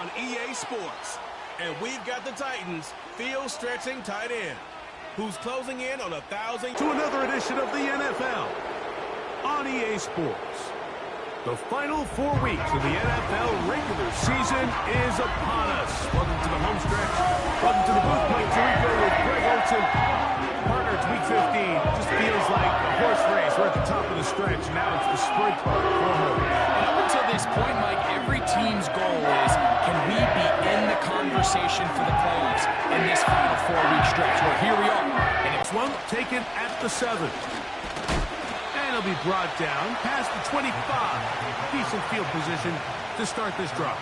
On EA Sports. And we've got the Titans field-stretching tight end, who's closing in on 1,000. To another edition of the NFL on EA Sports. The final 4 weeks of the NFL regular season is upon us. Welcome to the home stretch. Welcome to the booth. Mike Tirico with Greg Olsen. Partner, it's week 15. It just feels like a horse race. We're at the top of the stretch. Now it's the sprint for home. And up until this point, Mike, every team's goal is, can we be in the conversation for the playoffs in this final 4-week stretch? Well, here we are. And it's one taken at the 7. And it'll be brought down past the 25. Decent field position to start this drive.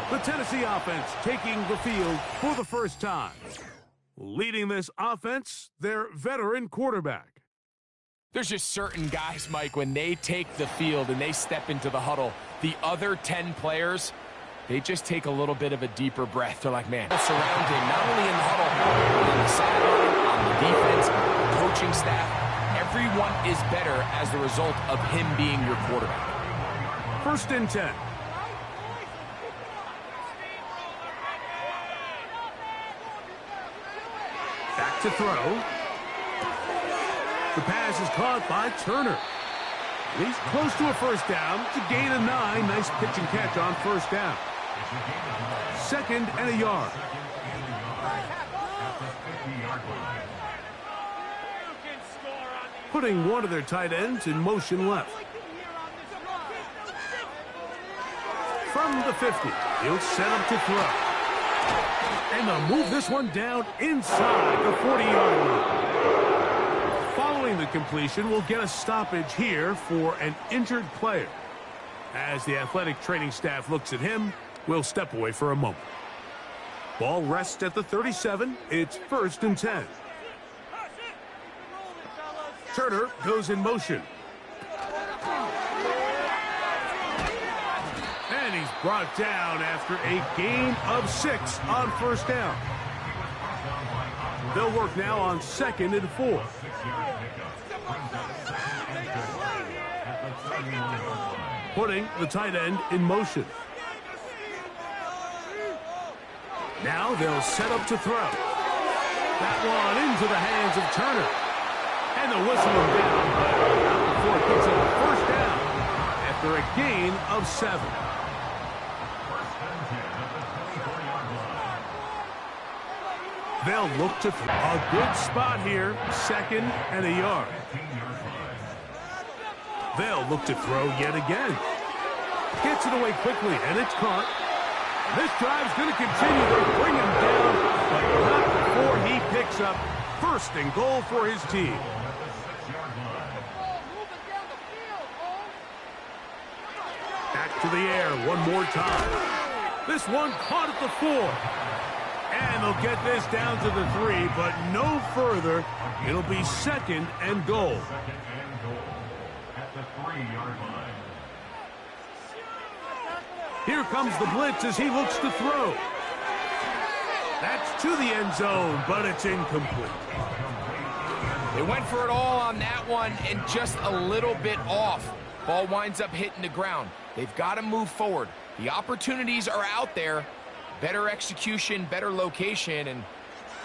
The Tennessee offense taking the field for the first time. Leading this offense, their veteran quarterback. There's just certain guys, Mike, when they take the field and they step into the huddle, the other 10 players, they just take a little bit of a deeper breath. They're like, man, surrounding, not only in the huddle, but on the sideline, on the defense, the coaching staff. Everyone is better as the result of him being your quarterback. 1st and 10. Back to throw. The pass is caught by Turner. He's close to a first down. It's a gain of 9. Nice pitch and catch on first down. 2nd and a yard. Putting one of their tight ends in motion left. From the 50, he'll set up to throw. And they'll move this one down inside the 40-yard line. Following the completion, we'll get a stoppage here for an injured player. As the athletic training staff looks at him, we'll step away for a moment. Ball rests at the 37. It's 1st and 10. Turner goes in motion. And he's brought down after a gain of 6 on first down. They'll work now on 2nd and 4. Putting the tight end in motion. Now they'll set up to throw. That one into the hands of Turner. And they'll whistle him down, but not before it gets him a first down after a gain of 7. They'll look to throw. A good spot here, 2nd and a yard. They'll look to throw yet again. Gets it away quickly, and it's caught. This drive's going to continue. They bring him down, but not before he picks up 1st and goal for his team. Back to the air one more time. This one caught at the 4. And they'll get this down to the 3, but no further. It'll be 2nd and goal. Here comes the blitz as he looks to throw. That's to the end zone, but it's incomplete. They went for it all on that one and just a little bit off. Ball winds up hitting the ground. They've got to move forward. The opportunities are out there. Better execution, better location, and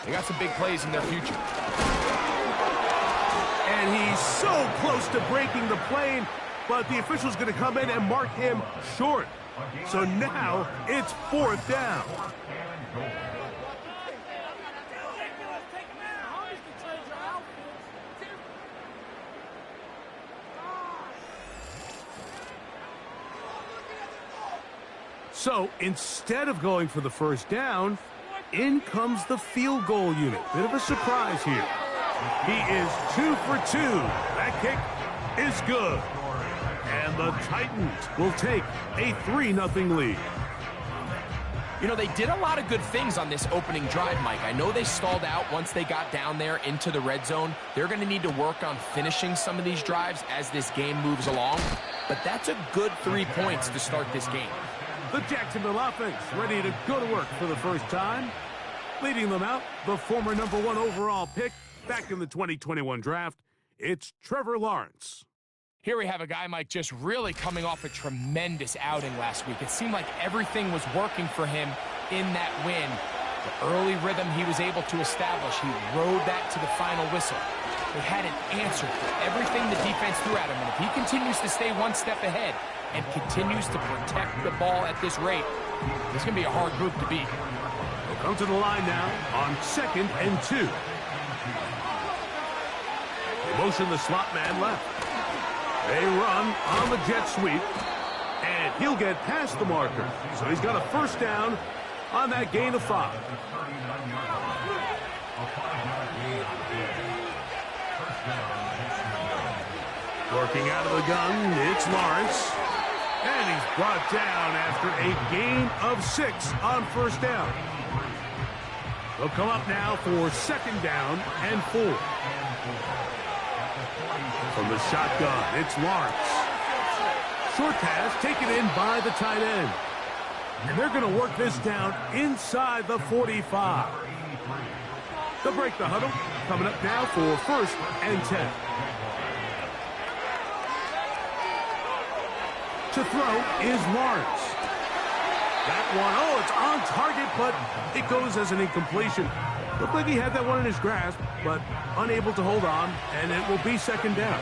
they got some big plays in their future. And he's so close to breaking the plane, but the official's going to come in and mark him short. So now it's 4th down. So instead of going for the first down, in comes the field goal unit. Bit of a surprise here. He is 2 for 2. That kick is good. And the Titans will take a 3-0 lead. You know, they did a lot of good things on this opening drive, Mike. I know they stalled out once they got down there into the red zone. They're going to need to work on finishing some of these drives as this game moves along. But that's a good 3 points to start this game. The Jacksonville offense ready to go to work for the first time. Leading them out, the former #1 overall pick back in the 2021 draft, it's Trevor Lawrence. Here we have a guy, Mike, just really coming off a tremendous outing last week. It seemed like everything was working for him in that win. The early rhythm he was able to establish, he rode that to the final whistle. They had an answer for everything the defense threw at him, and if he continues to stay one step ahead and continues to protect the ball at this rate, it's going to be a hard group to beat. They'll come to the line now on 2nd and 2. They motion the slot man left. They run on the jet sweep, and he'll get past the marker. So he's got a first down on that gain of 5. Working out of the gun, it's Lawrence. And he's brought down after a gain of 6 on first down. They'll come up now for 2nd down and 4. From the shotgun, it's Lawrence. Short pass taken in by the tight end. And they're going to work this down inside the 45. They'll break the huddle. Coming up now for 1st and 10. To throw is Lawrence. That one, it's on target, but it goes as an incompletion. Looked like he had that one in his grasp, but unable to hold on, and it will be 2nd down.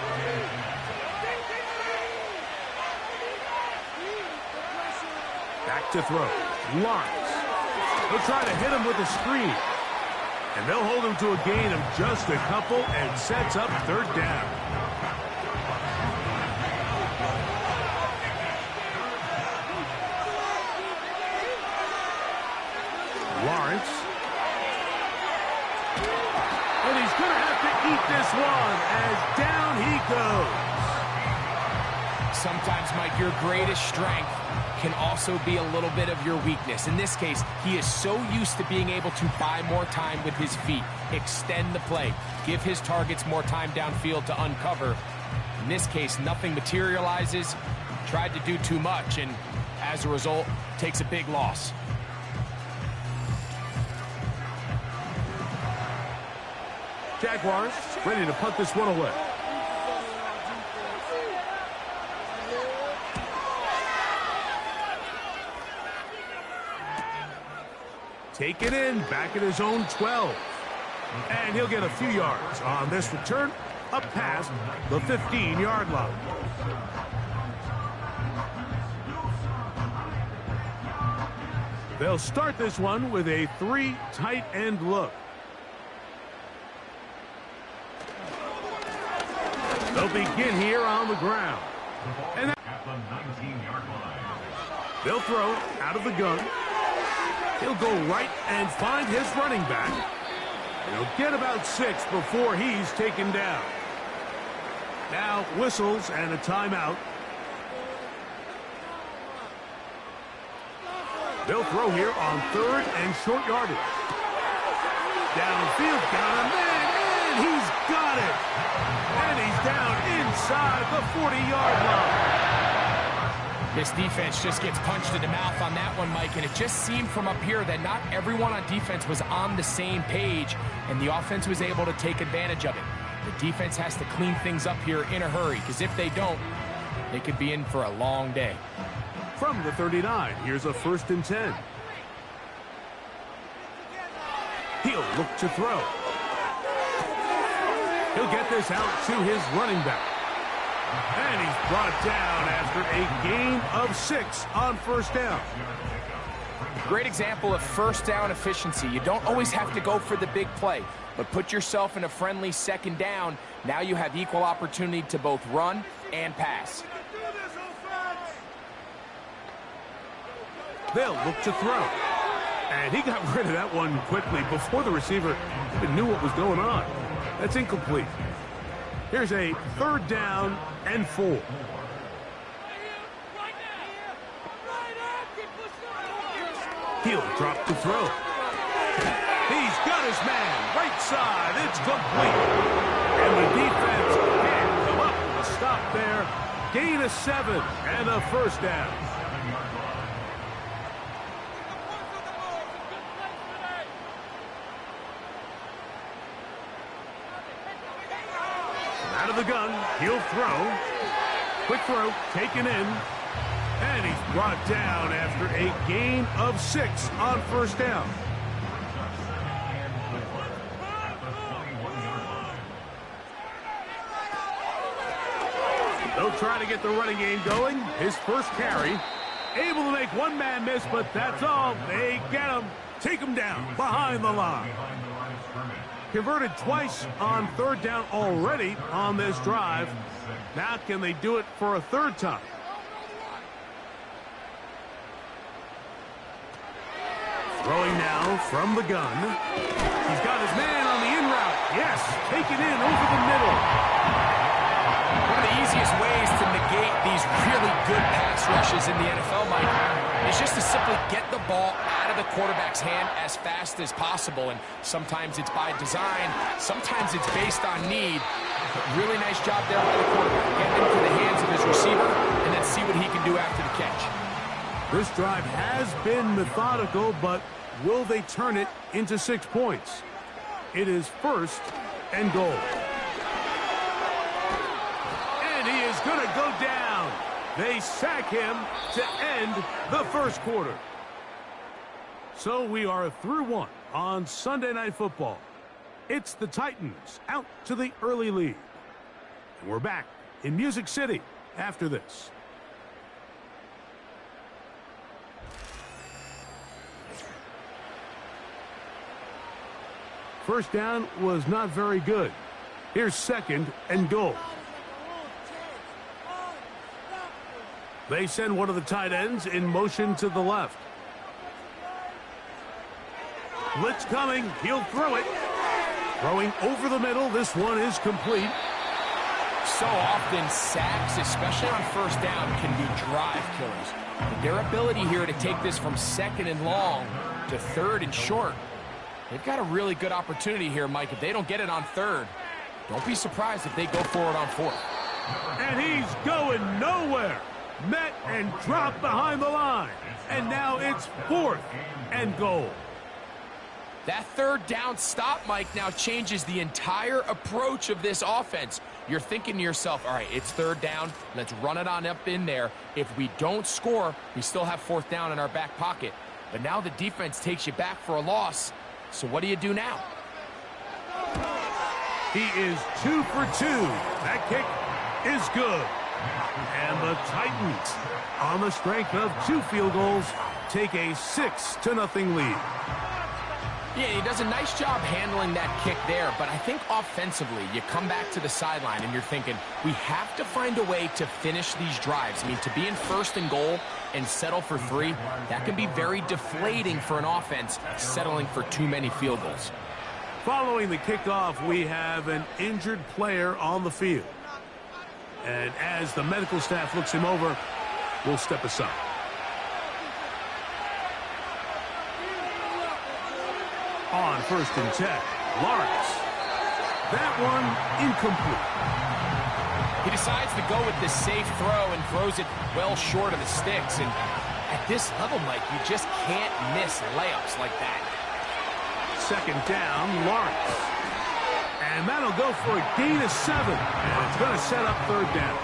Back to throw. Lawrence. They'll try to hit him with a screen. And they'll hold him to a gain of just a couple and sets up 3rd down. Lawrence. And he's going to have to eat this one as down he goes. Sometimes, Mike, your greatest strength can also be a little bit of your weakness. In this case, he is so used to being able to buy more time with his feet, extend the play, give his targets more time downfield to uncover. In this case, nothing materializes, tried to do too much, and as a result, takes a big loss. Jaguars ready to punt this one away. Take it in, back at his own 12. And he'll get a few yards on this return, up past the 15-yard line. They'll start this one with a 3 tight end look. They'll begin here on the ground. And at the 19-yard line. They'll throw out of the gun. He'll go right and find his running back. And he'll get about 6 before he's taken down. Now whistles and a timeout. They'll throw here on 3rd and short yardage. Downfield, got a man, and he's got it. And he's down inside the 40-yard line. This defense just gets punched in the mouth on that one, Mike, and it just seemed from up here that not everyone on defense was on the same page, and the offense was able to take advantage of it. The defense has to clean things up here in a hurry, because if they don't, they could be in for a long day. From the 39, here's a 1st and 10. He'll look to throw. He'll get this out to his running back. And he's brought down after a gain of 6 on first down. Great example of first down efficiency. You don't always have to go for the big play, but put yourself in a friendly 2nd down. Now you have equal opportunity to both run and pass. They'll look to throw. And he got rid of that one quickly before the receiver even knew what was going on. That's incomplete. Here's a 3rd down and 4. He'll drop to throw. He's got his man right side. It's complete. And the defense can't come up with a stop there. Gain of 7 and a 1st down. Out of the gun, he'll throw. Quick throw, taken in. And he's brought down after a gain of 6 on first down. They'll try to get the running game going. His first carry. Able to make one man miss, but that's all. They get him. Take him down behind the line. Converted twice on third down already on this drive. Now can they do it for a third time? Throwing now from the gun. He's got his man on the in route. Yes, taken in over the middle. One of the easiest ways to negate these really good pass rushes in the NFL, Mike, is just to simply get the ball out of the quarterback's hand as fast as possible. And sometimes it's by design. Sometimes it's based on need. But really nice job there by the quarterback. Get into the hands of his receiver and then see what he can do after the catch. This drive has been methodical, but will they turn it into 6 points? It is first and goal. And he is going to go down. They sack him to end the first quarter. So we are through one on Sunday Night Football. It's the Titans out to the early lead. And we're back in Music City after this. First down was not very good. Here's second and goal. They send one of the tight ends in motion to the left. Blitz coming. He'll throw it. Throwing over the middle. This one is complete. So often sacks, especially on first down, can be drive killers. But their ability here to take this from second and long to third and short, they've got a really good opportunity here, Mike. If they don't get it on third, don't be surprised if they go for it on fourth. And he's going nowhere. Met and dropped behind the line. And now it's fourth and goal. That third down stop, Mike, now changes the entire approach of this offense. You're thinking to yourself, all right, it's third down. Let's run it on up in there. If we don't score, we still have fourth down in our back pocket. But now the defense takes you back for a loss. So what do you do now? He is 2 for 2. That kick is good. And the Titans, on the strength of 2 field goals, take a 6-0 lead. Yeah, he does a nice job handling that kick there, but I think offensively, you come back to the sideline and you're thinking, we have to find a way to finish these drives. I mean, to be in first and goal and settle for 3, that can be very deflating for an offense settling for too many field goals. Following the kickoff, we have an injured player on the field. And as the medical staff looks him over, we'll step aside. On first and 10, Lawrence. That one incomplete. He decides to go with the safe throw and throws it well short of the sticks. And at this level, Mike, you just can't miss layups like that. Second down, Lawrence. And that'll go for a gain of 7. And it's going to set up third down.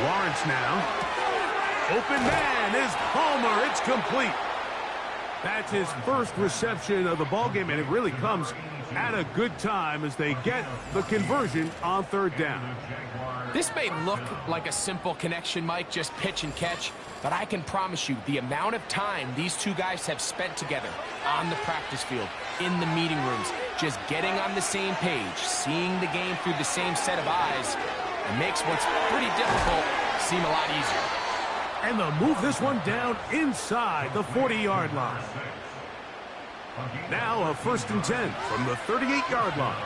Lawrence now. Open man is Palmer. It's complete. That's his first reception of the ballgame, and it really comes at a good time as they get the conversion on third down. This may look like a simple connection, Mike, just pitch and catch, but I can promise you the amount of time these two guys have spent together on the practice field, in the meeting rooms, just getting on the same page, seeing the game through the same set of eyes, it makes what's pretty difficult seem a lot easier. And they'll move this one down inside the 40-yard line. Now a first and 10 from the 38-yard line.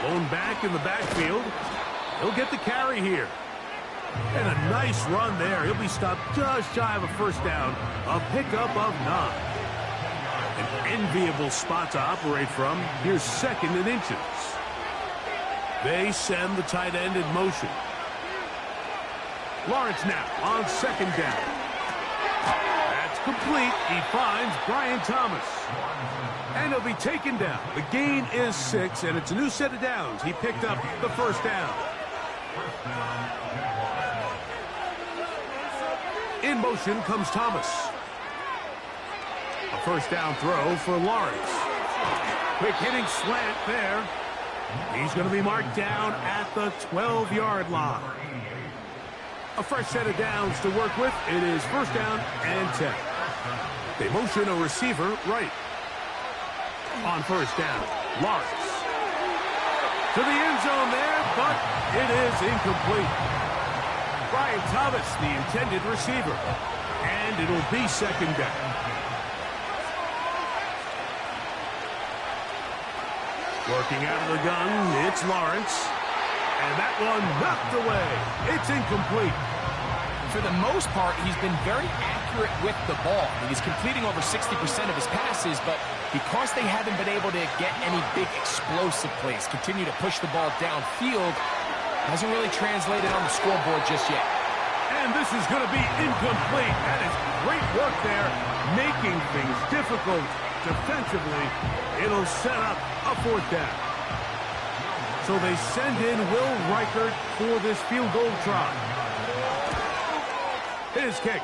Blown back in the backfield. He'll get the carry here. And a nice run there. He'll be stopped just shy of a first down. A pickup of 9. An enviable spot to operate from. Here's second and inches. They send the tight end in motion. Lawrence now on second down. That's complete. He finds Brian Thomas. And he'll be taken down. The gain is 6, and it's a new set of downs. He picked up the first down. In motion comes Thomas. A first down throw for Lawrence. Quick hitting slant there. He's going to be marked down at the 12-yard line. A fresh set of downs to work with. It is first down and 10. They motion a receiver right. On first down, Lawrence. To the end zone there, but it is incomplete. Brian Thomas, the intended receiver. And it'll be second down. Working out of the gun, it's Lawrence. And that one knocked away. It's incomplete. For the most part, he's been very accurate with the ball. He's completing over 60% of his passes, but because they haven't been able to get any big explosive plays, continue to push the ball downfield, hasn't really translated on the scoreboard just yet. And this is going to be incomplete. That is great work there, making things difficult defensively. It'll set up a fourth down. So they send in Will Reichert for this field goal try. His kick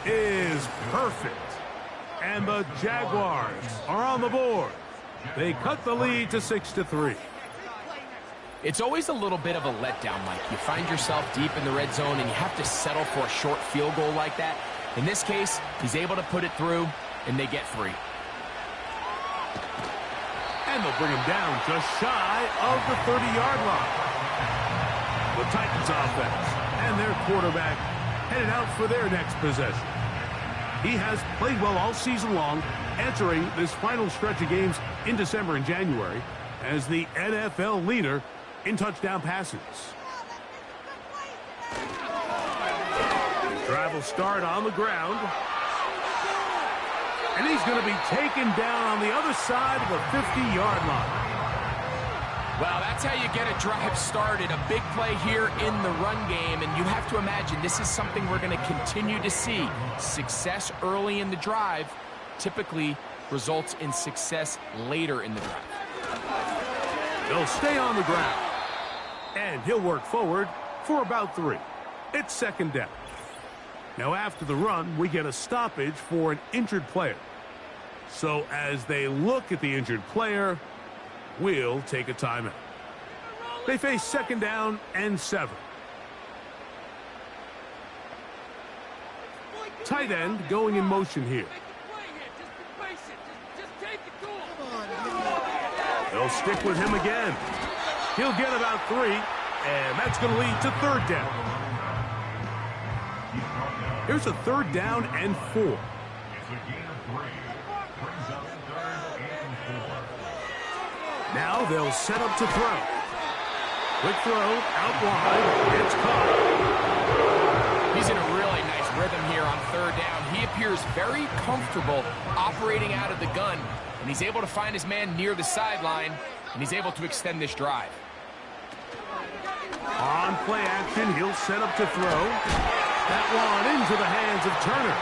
is perfect. And the Jaguars are on the board. They cut the lead to 6-3. It's always a little bit of a letdown, Mike. You find yourself deep in the red zone and you have to settle for a short field goal like that. In this case, he's able to put it through, and they get 3. And they'll bring him down just shy of the 30-yard line. The Titans offense and their quarterback headed out for their next possession. He has played well all season long, entering this final stretch of games in December and January as the NFL leader in touchdown passes. Drive will start on the ground. And he's going to be taken down on the other side of the 50-yard line. Well, that's how you get a drive started. A big play here in the run game, and you have to imagine this is something we're going to continue to see. Success early in the drive typically results in success later in the drive. They'll stay on the ground. And he'll work forward for about 3. It's second down. Now after the run, we get a stoppage for an injured player. So as they look at the injured player, we'll take a timeout. They face second down and 7. Tight end going in motion here. They'll stick with him again. He'll get about 3, and that's going to lead to third down. Here's a third down and 4. Now they'll set up to throw. Quick throw, out wide, it's caught. He's in a really nice rhythm here on third down. He appears very comfortable operating out of the gun, and he's able to find his man near the sideline, and he's able to extend this drive. On play action, he'll set up to throw. That one into the hands of Turner.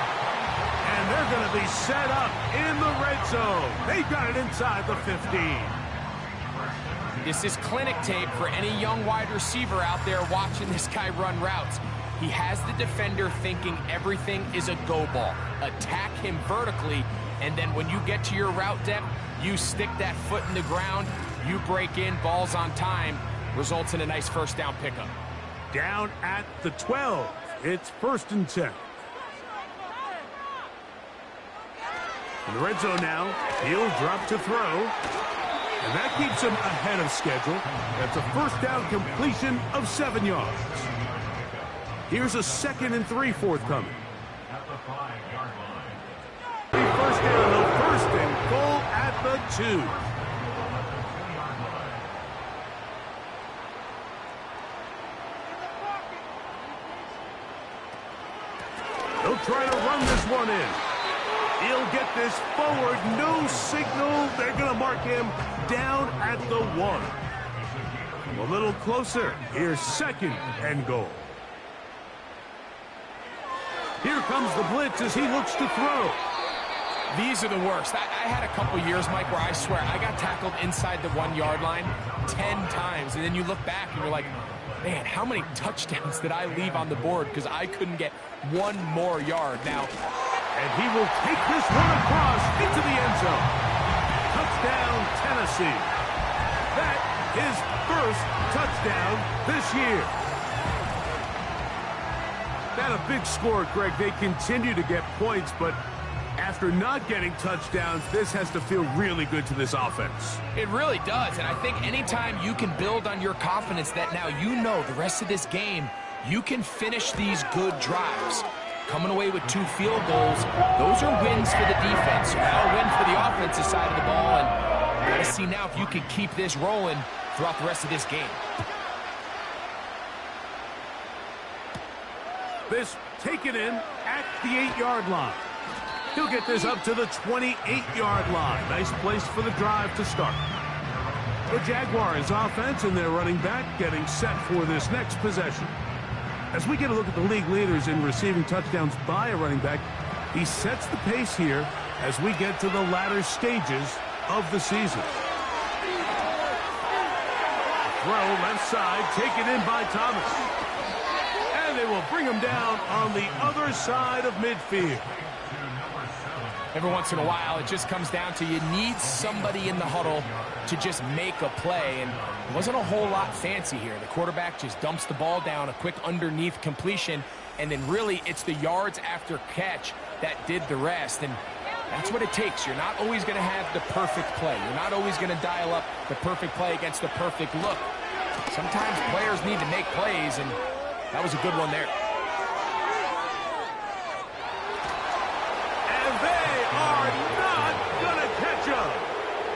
And they're going to be set up in the red zone. They've got it inside the 15. This is clinic tape for any young wide receiver out there watching this guy run routes. He has the defender thinking everything is a go ball. Attack him vertically, and then when you get to your route depth, you stick that foot in the ground, you break in, balls on time, results in a nice first down pickup. Down at the 12. It's first and 10. In the red zone now, he'll drop to throw. And that keeps him ahead of schedule. That's a first down completion of 7 yards. Here's a 2nd and 3 forthcoming. First down, the first and goal at the 2. They'll try to run this one in. He'll get this forward. No signal. They're going to mark him down at the 1. A little closer. Here's 2nd and goal. Here comes the blitz as he looks to throw. These are the worst. I had a couple years, Mike, where I swear I got tackled inside the 1-yard line 10 times. And then you look back and you're like, man, how many touchdowns did I leave on the board because I couldn't get one more yard now. And he will take this one across into the end zone. Touchdown, Tennessee. That is first touchdown this year. Not a big score, Greg. They continue to get points, but after not getting touchdowns, this has to feel really good to this offense. It really does, and I think anytime you can build on your confidence that now you know the rest of this game, you can finish these good drives. Coming away with 2 field goals, those are wins for the defense. Now a win for the offensive side of the ball, and got to see now if you can keep this rolling throughout the rest of this game. This taken in at the 8-yard line. He'll get this up to the 28-yard line. Nice place for the drive to start. The Jaguars offense and their running back getting set for this next possession. As we get a look at the league leaders in receiving touchdowns by a running back, he sets the pace here as we get to the latter stages of the season. Throw left side, taken in by Thomas. And they will bring him down on the other side of midfield. Every once in a while, it just comes down to you need somebody in the huddle to just make a play, and it wasn't a whole lot fancy here. The quarterback just dumps the ball down, a quick underneath completion, and then really it's the yards after catch that did the rest, and that's what it takes. You're not always going to have the perfect play. You're not always going to dial up the perfect play against the perfect look. Sometimes players need to make plays, and that was a good one there.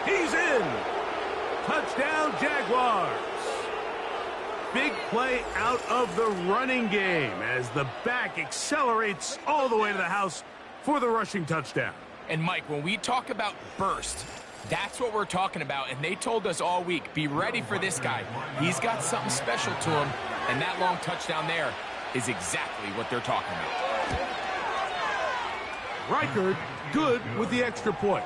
He's in. Touchdown, Jaguars. Big play out of the running game as the back accelerates all the way to the house for the rushing touchdown. And, Mike, when we talk about burst, that's what we're talking about. And they told us all week, be ready for this guy. He's got something special to him. And that long touchdown there is exactly what they're talking about. Reichard good with the extra point.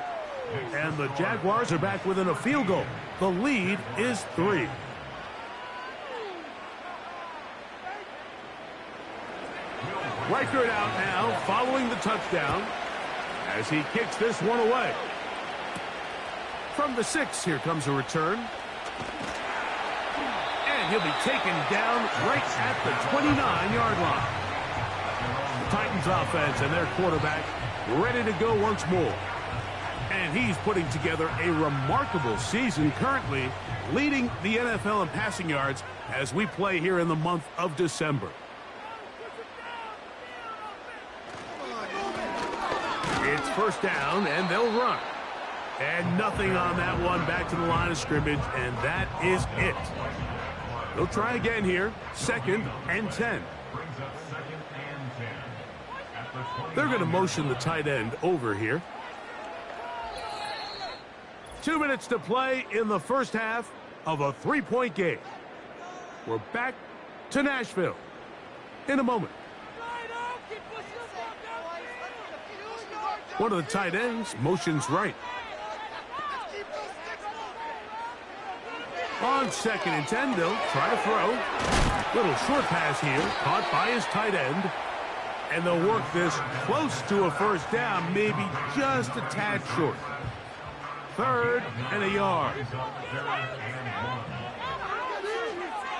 And the Jaguars are back within a field goal. The lead is 3. Reichard out now following the touchdown as he kicks this one away. From the 6, here comes a return. And he'll be taken down right at the 29-yard line. The Titans offense and their quarterback ready to go once more. And he's putting together a remarkable season, currently leading the NFL in passing yards as we play here in the month of December. It's first down, and they'll run. And nothing on that one, back to the line of scrimmage, and that is it. They'll try again here, 2nd and 10. They're going to motion the tight end over here. 2 minutes to play in the first half of a 3-point game. We're back to Nashville in a moment. One of the tight ends motions right. On 2nd and 10, they'll try to throw. Little short pass here, caught by his tight end. And they'll work this close to a first down, maybe just a tad short. 3rd and a yard.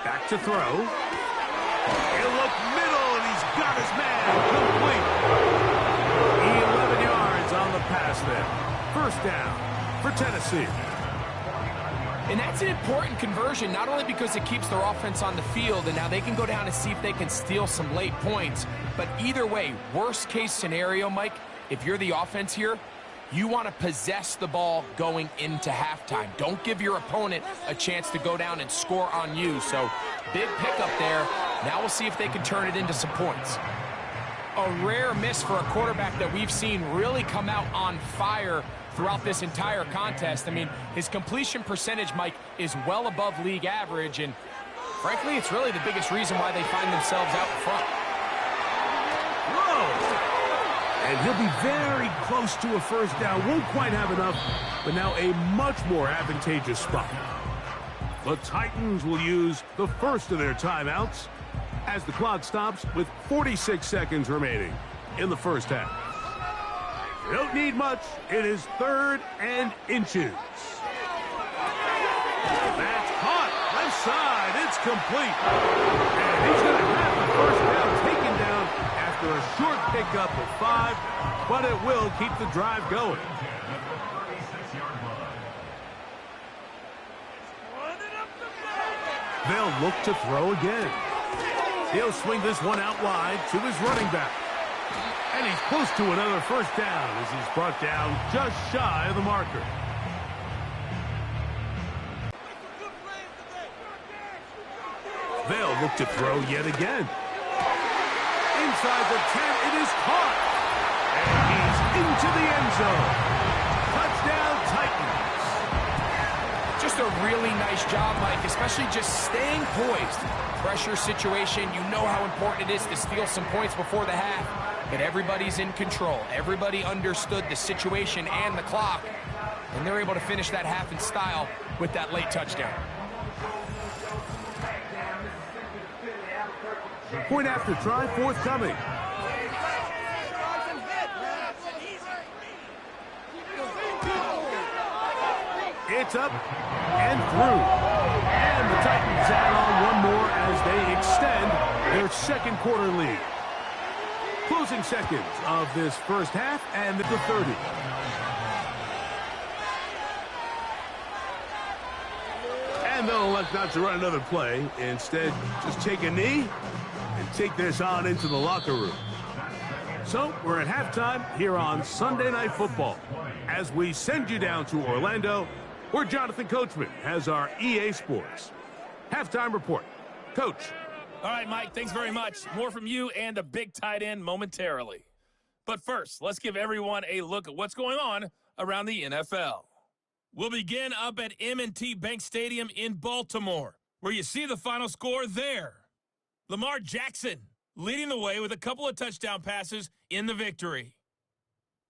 Back to throw. He'll look middle, and he's got his man complete. 11 yards on the pass there. First down for Tennessee. And that's an important conversion, not only because it keeps their offense on the field, and now they can go down and see if they can steal some late points. But either way, worst case scenario, Mike, if you're the offense here, you want to possess the ball going into halftime. Don't give your opponent a chance to go down and score on you. So big pickup there. Now we'll see if they can turn it into some points. A rare miss for a quarterback that we've seen really come out on fire throughout this entire contest. I mean, his completion percentage, Mike, is well above league average, and frankly, it's really the biggest reason why they find themselves out in front. Whoa! And he'll be very close to a first down. Won't quite have enough, but now a much more advantageous spot. The Titans will use the first of their timeouts as the clock stops with 46 seconds remaining in the first half. They don't need much. It is 3rd and inches. That's hot. Left side. It's complete. And he's going to have the first down taken down after a short pickup of 5, but it will keep the drive going. They'll look to throw again. He'll swing this one out wide to his running back. And he's close to another first down as he's brought down just shy of the marker. They'll look to throw yet again. Inside the 10, it is caught. And he's into the end zone. Touchdown, Titans. Just a really nice job, Mike, especially just staying poised. Pressure situation, you know how important it is to steal some points before the half, but everybody's in control. Everybody understood the situation and the clock, and they're able to finish that half in style with that late touchdown. Point after try forthcoming. It's up and through. And the Titans add on one more as they extend their second quarter lead. Closing seconds of this first half and the 30. And they'll elect not to run another play. Instead, just take a knee and take this on into the locker room. So, we're at halftime here on Sunday Night Football as we send you down to Orlando, where Jonathan Coachman has our EA Sports halftime report. Coach. All right, Mike, thanks very much. More from you and a big tight end momentarily. But first, let's give everyone a look at what's going on around the NFL. We'll begin up at M&T Bank Stadium in Baltimore, where you see the final score there. Lamar Jackson leading the way with a couple of touchdown passes in the victory.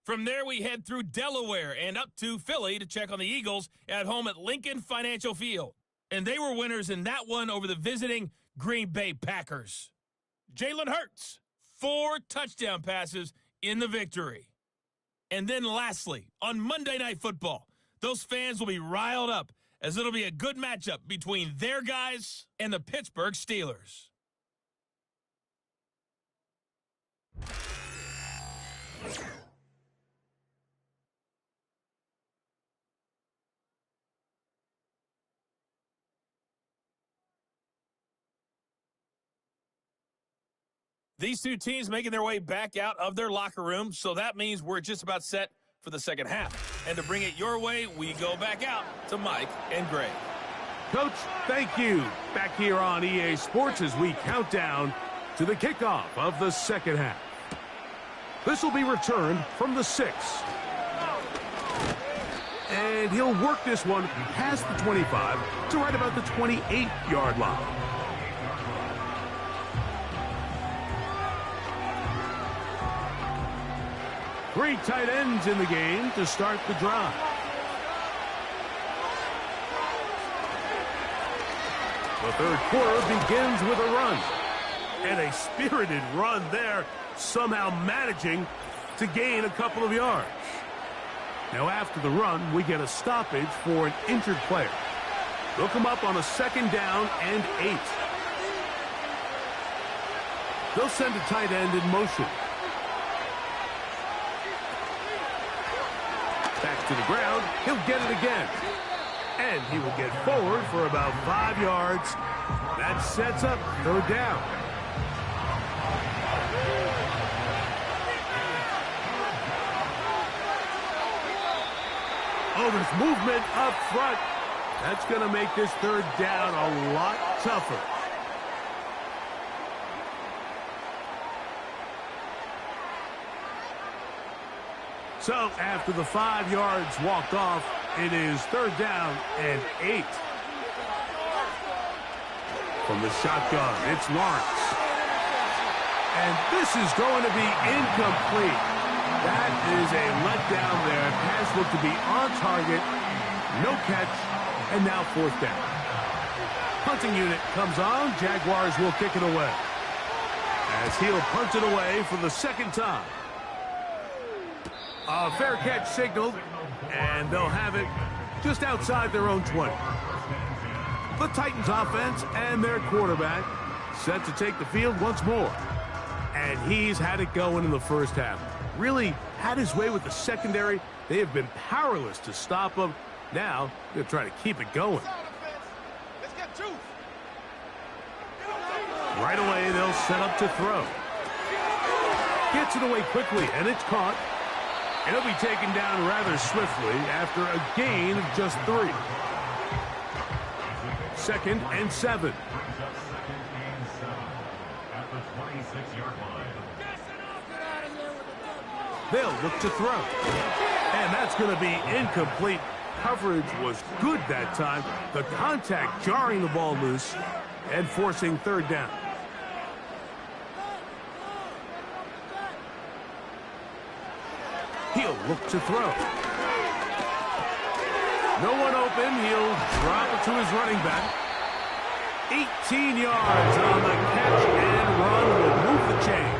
From there, we head through Delaware and up to Philly to check on the Eagles at home at Lincoln Financial Field. And they were winners in that one over the visiting Green Bay Packers. Jalen Hurts, 4 touchdown passes in the victory. And then lastly, on Monday Night Football, those fans will be riled up as it'll be a good matchup between their guys and the Pittsburgh Steelers. These two teams making their way back out of their locker room, so that means we're just about set for the second half. And to bring it your way, we go back out to Mike and Greg. Coach, thank you. Back here on EA Sports as we count down to the kickoff of the second half. This will be returned from the 6. And he'll work this one past the 25 to right about the 28-yard line. Three tight ends in the game to start the drive. The third quarter begins with a run. And a spirited run there, somehow managing to gain a couple of yards. Now after the run, we get a stoppage for an injured player. They'll come up on a 2nd down and 8. They'll send a tight end in motion. Back to the ground, he'll get it again. And he will get forward for about 5 yards. That sets up 3rd down. Oh, there's movement up front. That's going to make this 3rd down a lot tougher. So, after the 5 yards walked off, it is 3rd down and 8. From the shotgun, it's Lawrence. And This is going to be incomplete. That is a letdown there. Pass looked to be on target. No catch. And now fourth down. Punting unit comes on. Jaguars will kick it away. As he'll punt it away for the second time. A fair catch signaled. And they'll have it just outside their own 20. The Titans offense and their quarterback set to take the field once more. And he's had it going in the first half. Really had his way with the secondary. They have been powerless to stop him. Now they're trying to keep it going. Right away, they'll set up to throw. Gets it away quickly, and it's caught. It'll be taken down rather swiftly after a gain of just 3. 2nd and 7. They'll look to throw. And that's going to be incomplete. Coverage was good that time. The contact jarring the ball loose and forcing third down. He'll look to throw. No one open. He'll drop it to his running back. 18 yards on the catch and run will move the chains.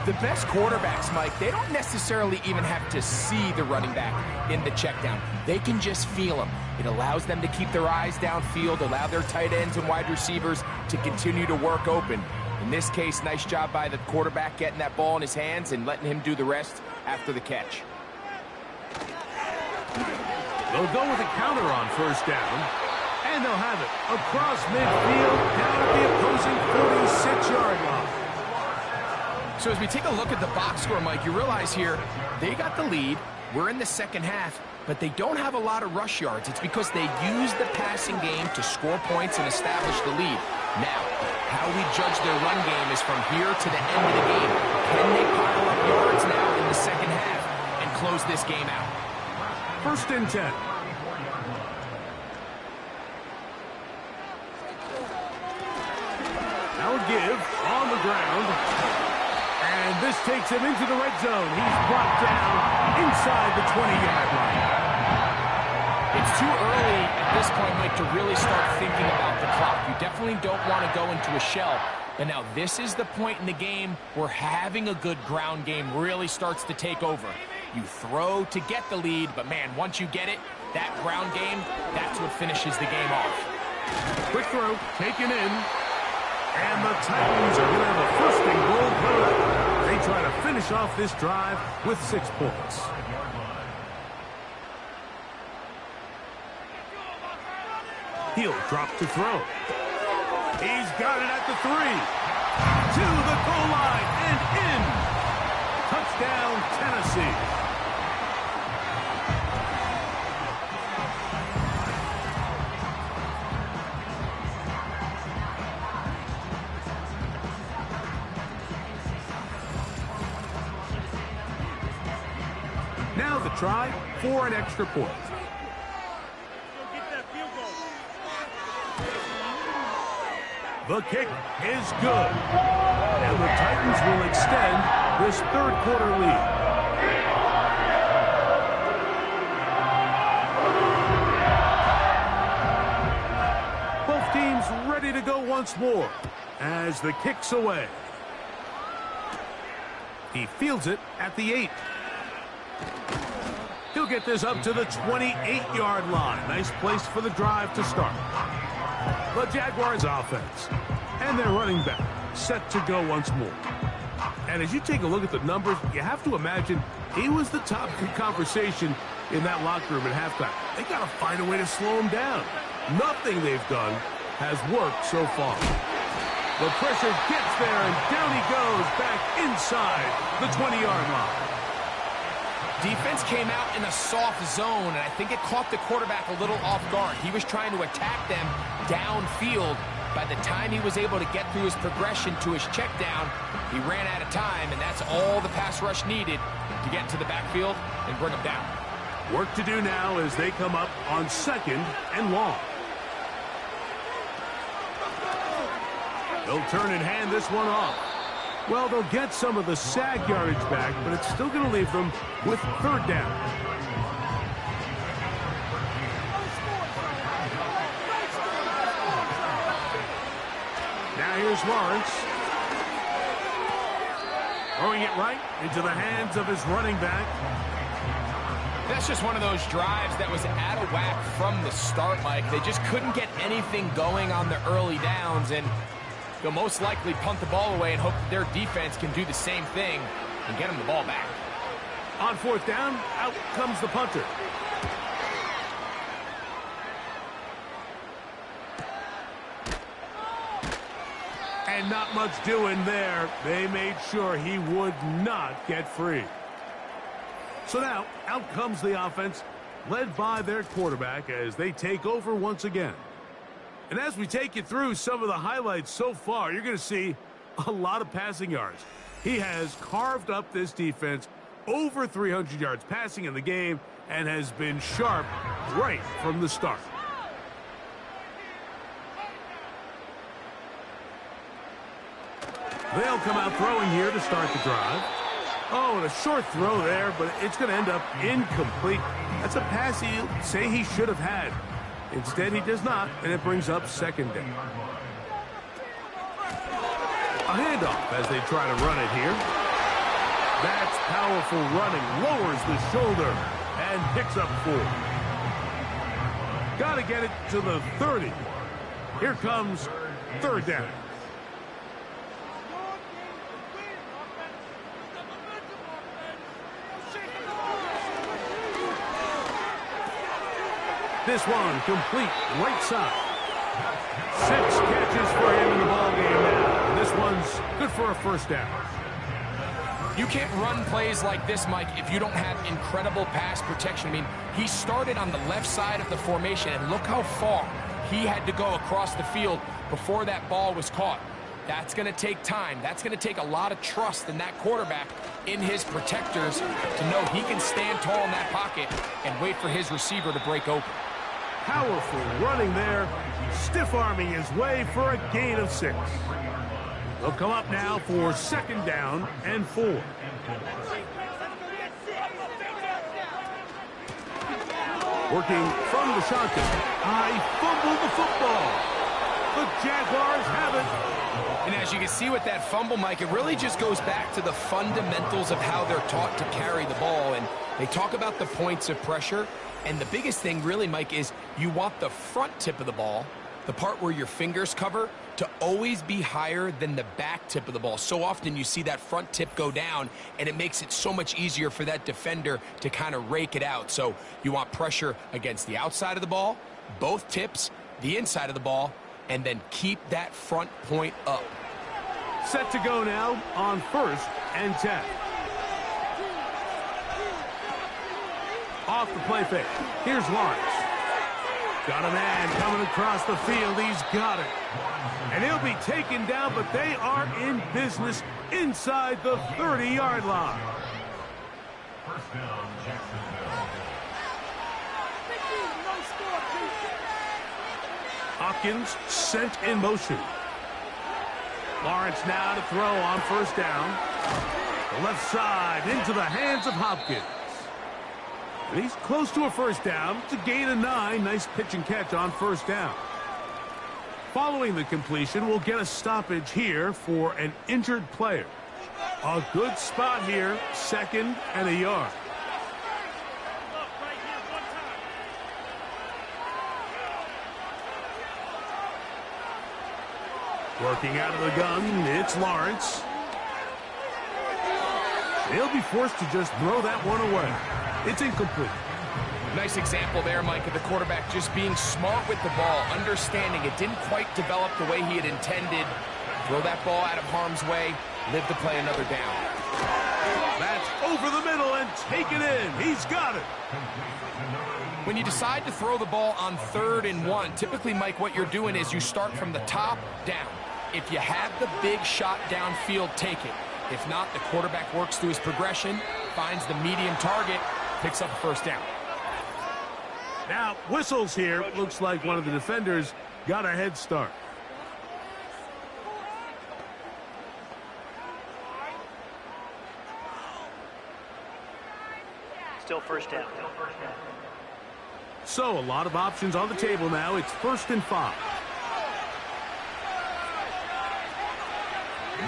The best quarterbacks, Mike, they don't necessarily even have to see the running back in the check down. They can just feel him. It allows them to keep their eyes downfield, allow their tight ends and wide receivers to continue to work open. In this case, nice job by the quarterback getting that ball in his hands and letting him do the rest after the catch. They'll go with a counter on first down, and they'll have it across midfield down at the opposing 46-yard line. So as we take a look at the box score, Mike, you realize here they got the lead. We're in the second half, but they don't have a lot of rush yards. It's because they use the passing game to score points and establish the lead. Now, how we judge their run game is from here to the end of the game. Can they pile up yards now in the second half and close this game out? 1st and 10. Now a give on the ground. And this takes him into the red zone. He's brought down inside the 20-yard line. It's too early at this point, Mike, to really start thinking about the clock. You definitely don't want to go into a shell. But now this is the point in the game where having a good ground game really starts to take over. You throw to get the lead, but man, once you get it, that ground game, that's what finishes the game off. Quick throw, taken in. And the Titans are going to have a 1st and goal put up. They try to finish off this drive with 6 points. He'll drop to throw. He's got it at the 3. To the goal line and in. Touchdown, Tennessee. Now the try for an extra point. The kick is good. And the Titans will extend this 3rd quarter lead. Both teams ready to go once more as the kick's away. He fields it at the 8. He'll get this up to the 28-yard line. Nice place for the drive to start. The Jaguars offense and their running back set to go once more. And as you take a look at the numbers, you have to imagine he was the top conversation in that locker room at halftime. They got to find a way to slow him down. Nothing they've done has worked so far. The pressure gets there, and down he goes back inside the 20-yard line. Defense came out in a soft zone, and I think it caught the quarterback a little off guard. He was trying to attack them downfield. By the time he was able to get through his progression to his check down, he ran out of time, and that's all the pass rush needed to get into the backfield and bring him down. Work to do now as they come up on 2nd and long. They'll turn and hand this one off. Well, they'll get some of the sack yardage back, but it's still going to leave them with third down. Now here's Lawrence. Throwing it right into the hands of his running back. That's just one of those drives that was out of whack from the start, Mike. They just couldn't get anything going on the early downs, and they'll most likely punt the ball away and hope that their defense can do the same thing and get them the ball back. On fourth down, out comes the punter. And not much doing there. They made sure he would not get free. So now, out comes the offense, led by their quarterback as they take over once again. And as we take you through some of the highlights so far, you're going to see a lot of passing yards. He has carved up this defense, over 300 yards passing in the game, and has been sharp right from the start. They'll come out throwing here to start the drive. Oh, and a short throw there, but it's going to end up incomplete. That's a pass he'll say he should have had. Instead, he does not, and it brings up second down. A handoff as they try to run it here. That's powerful running. Lowers the shoulder and picks up 4. Got to get it to the 30. Here comes third down. This one complete right side. 6 catches for him in the ballgame now. This one's good for a first down. You can't run plays like this, Mike, if you don't have incredible pass protection. I mean, he started on the left side of the formation, and look how far he had to go across the field before that ball was caught. That's going to take time. That's going to take a lot of trust in that quarterback, in his protectors, to know he can stand tall in that pocket and wait for his receiver to break open. Powerful running there, stiff-arming his way for a gain of 6. They'll come up now for second down and 4. Working from the shotgun. I fumbled the football. The Jaguars have it. And as you can see with that fumble, Mike, it really just goes back to the fundamentals of how they're taught to carry the ball. And they talk about the points of pressure. And the biggest thing really, Mike, is you want the front tip of the ball, the part where your fingers cover, to always be higher than the back tip of the ball. So often you see that front tip go down, and it makes it so much easier for that defender to kind of rake it out. So you want pressure against the outside of the ball, both tips, the inside of the ball, and then keep that front point up. Set to go now on first and 10. Off the play fake. Here's Lawrence. Got a man coming across the field. He's got it. And he'll be taken down, but they are in business inside the 30-yard line. First down, Jacksonville. Hopkins sent in motion. Lawrence now to throw on first down. The left side into the hands of Hopkins. And he's close to a first down. It's a gain of 9. Nice pitch and catch on first down. Following the completion, we'll get a stoppage here for an injured player. A good spot here, second and a yard. Working out of the gun, it's Lawrence. They'll be forced to just throw that one away. It's incomplete. Nice example there, Mike, of the quarterback just being smart with the ball, understanding it didn't quite develop the way he had intended. Throw that ball out of harm's way, live to play another down. That's over the middle and take it in. He's got it. When you decide to throw the ball on 3rd and 1, typically, Mike, what you're doing is you start from the top down. If you have the big shot downfield, take it. If not, the quarterback works through his progression, finds the medium target, picks up a first down. Now, whistles here. Looks like one of the defenders got a head start. still first down. So a lot of options on the table now. It's 1st and 5.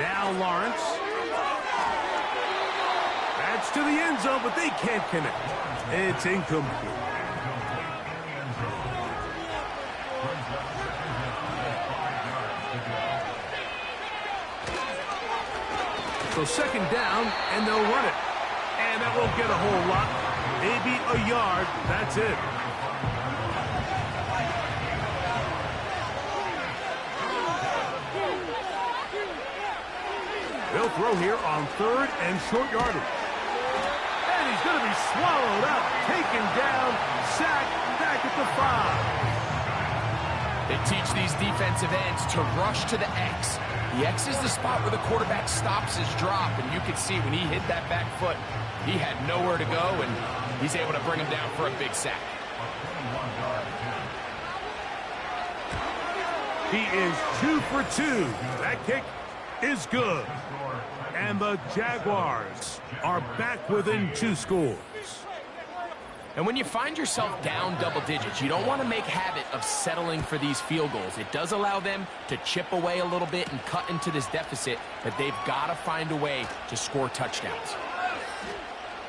Now Lawrence. That's to the end zone, but they can't connect. It's incomplete. So 2nd down, and they'll run it. And that won't get a whole lot. Maybe a yard. That's it. They'll throw here on 3rd and short yardage. And he's going to be swallowed up, taken down, sacked, back at the 5. They teach these defensive ends to rush to the X. The X is the spot where the quarterback stops his drop, and you can see when he hit that back foot, he had nowhere to go, and he's able to bring him down for a big sack. He is 2 for 2. That kick is good. And the Jaguars are back within 2 scores. And when you find yourself down double digits, you don't want to make habit of settling for these field goals. It does allow them to chip away a little bit and cut into this deficit, but they've got to find a way to score touchdowns.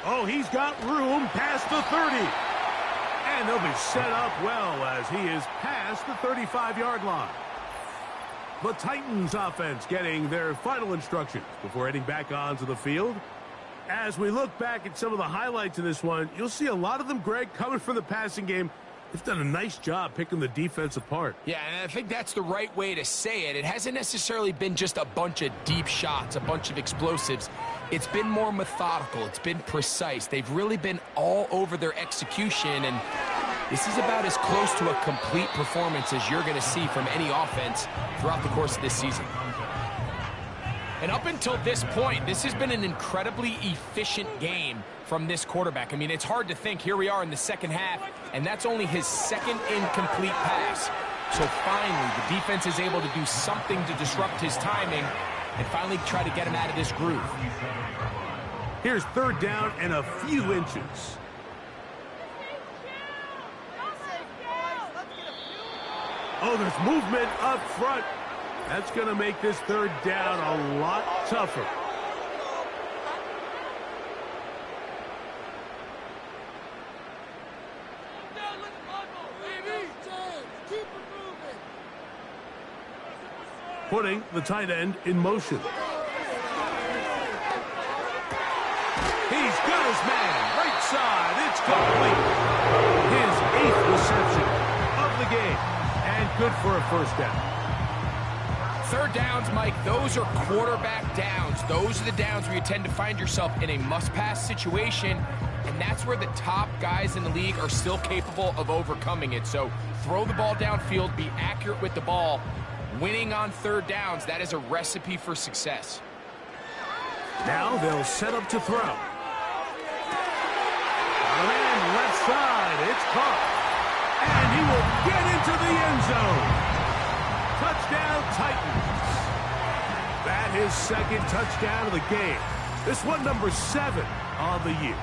Oh, he's got room past the 30. And they'll be set up well as he is past the 35-yard line. The Titans offense getting their final instructions before heading back onto the field. As we look back at some of the highlights in this one, you'll see a lot of them, Greg, coming from the passing game. They've done a nice job picking the defense apart. Yeah, and I think that's the right way to say it. It hasn't necessarily been just a bunch of deep shots, a bunch of explosives. It's been more methodical. It's been precise. They've really been all over their execution, and this is about as close to a complete performance as you're going to see from any offense throughout the course of this season. And up until this point, this has been an incredibly efficient game from this quarterback. I mean, it's hard to think. Here we are in the 2nd half, and that's only his 2nd incomplete pass. So finally, the defense is able to do something to disrupt his timing and finally try to get him out of this groove. Here's 3rd down and a few inches. Oh, there's movement up front. That's going to make this 3rd down a lot tougher. Putting the tight end in motion. He's got his man. Right side. It's complete. His 8th reception of the game. And good for a 1st down. 3rd downs, Mike, those are quarterback downs. Those are the downs where you tend to find yourself in a must-pass situation, and that's where the top guys in the league are still capable of overcoming it. So throw the ball downfield, be accurate with the ball. Winning on 3rd downs, that is a recipe for success. Now they'll set up to throw. And left side, it's caught. And he will get into the end zone. Touchdown, Titans. That his 2nd touchdown of the game. This one, number 7 of the year.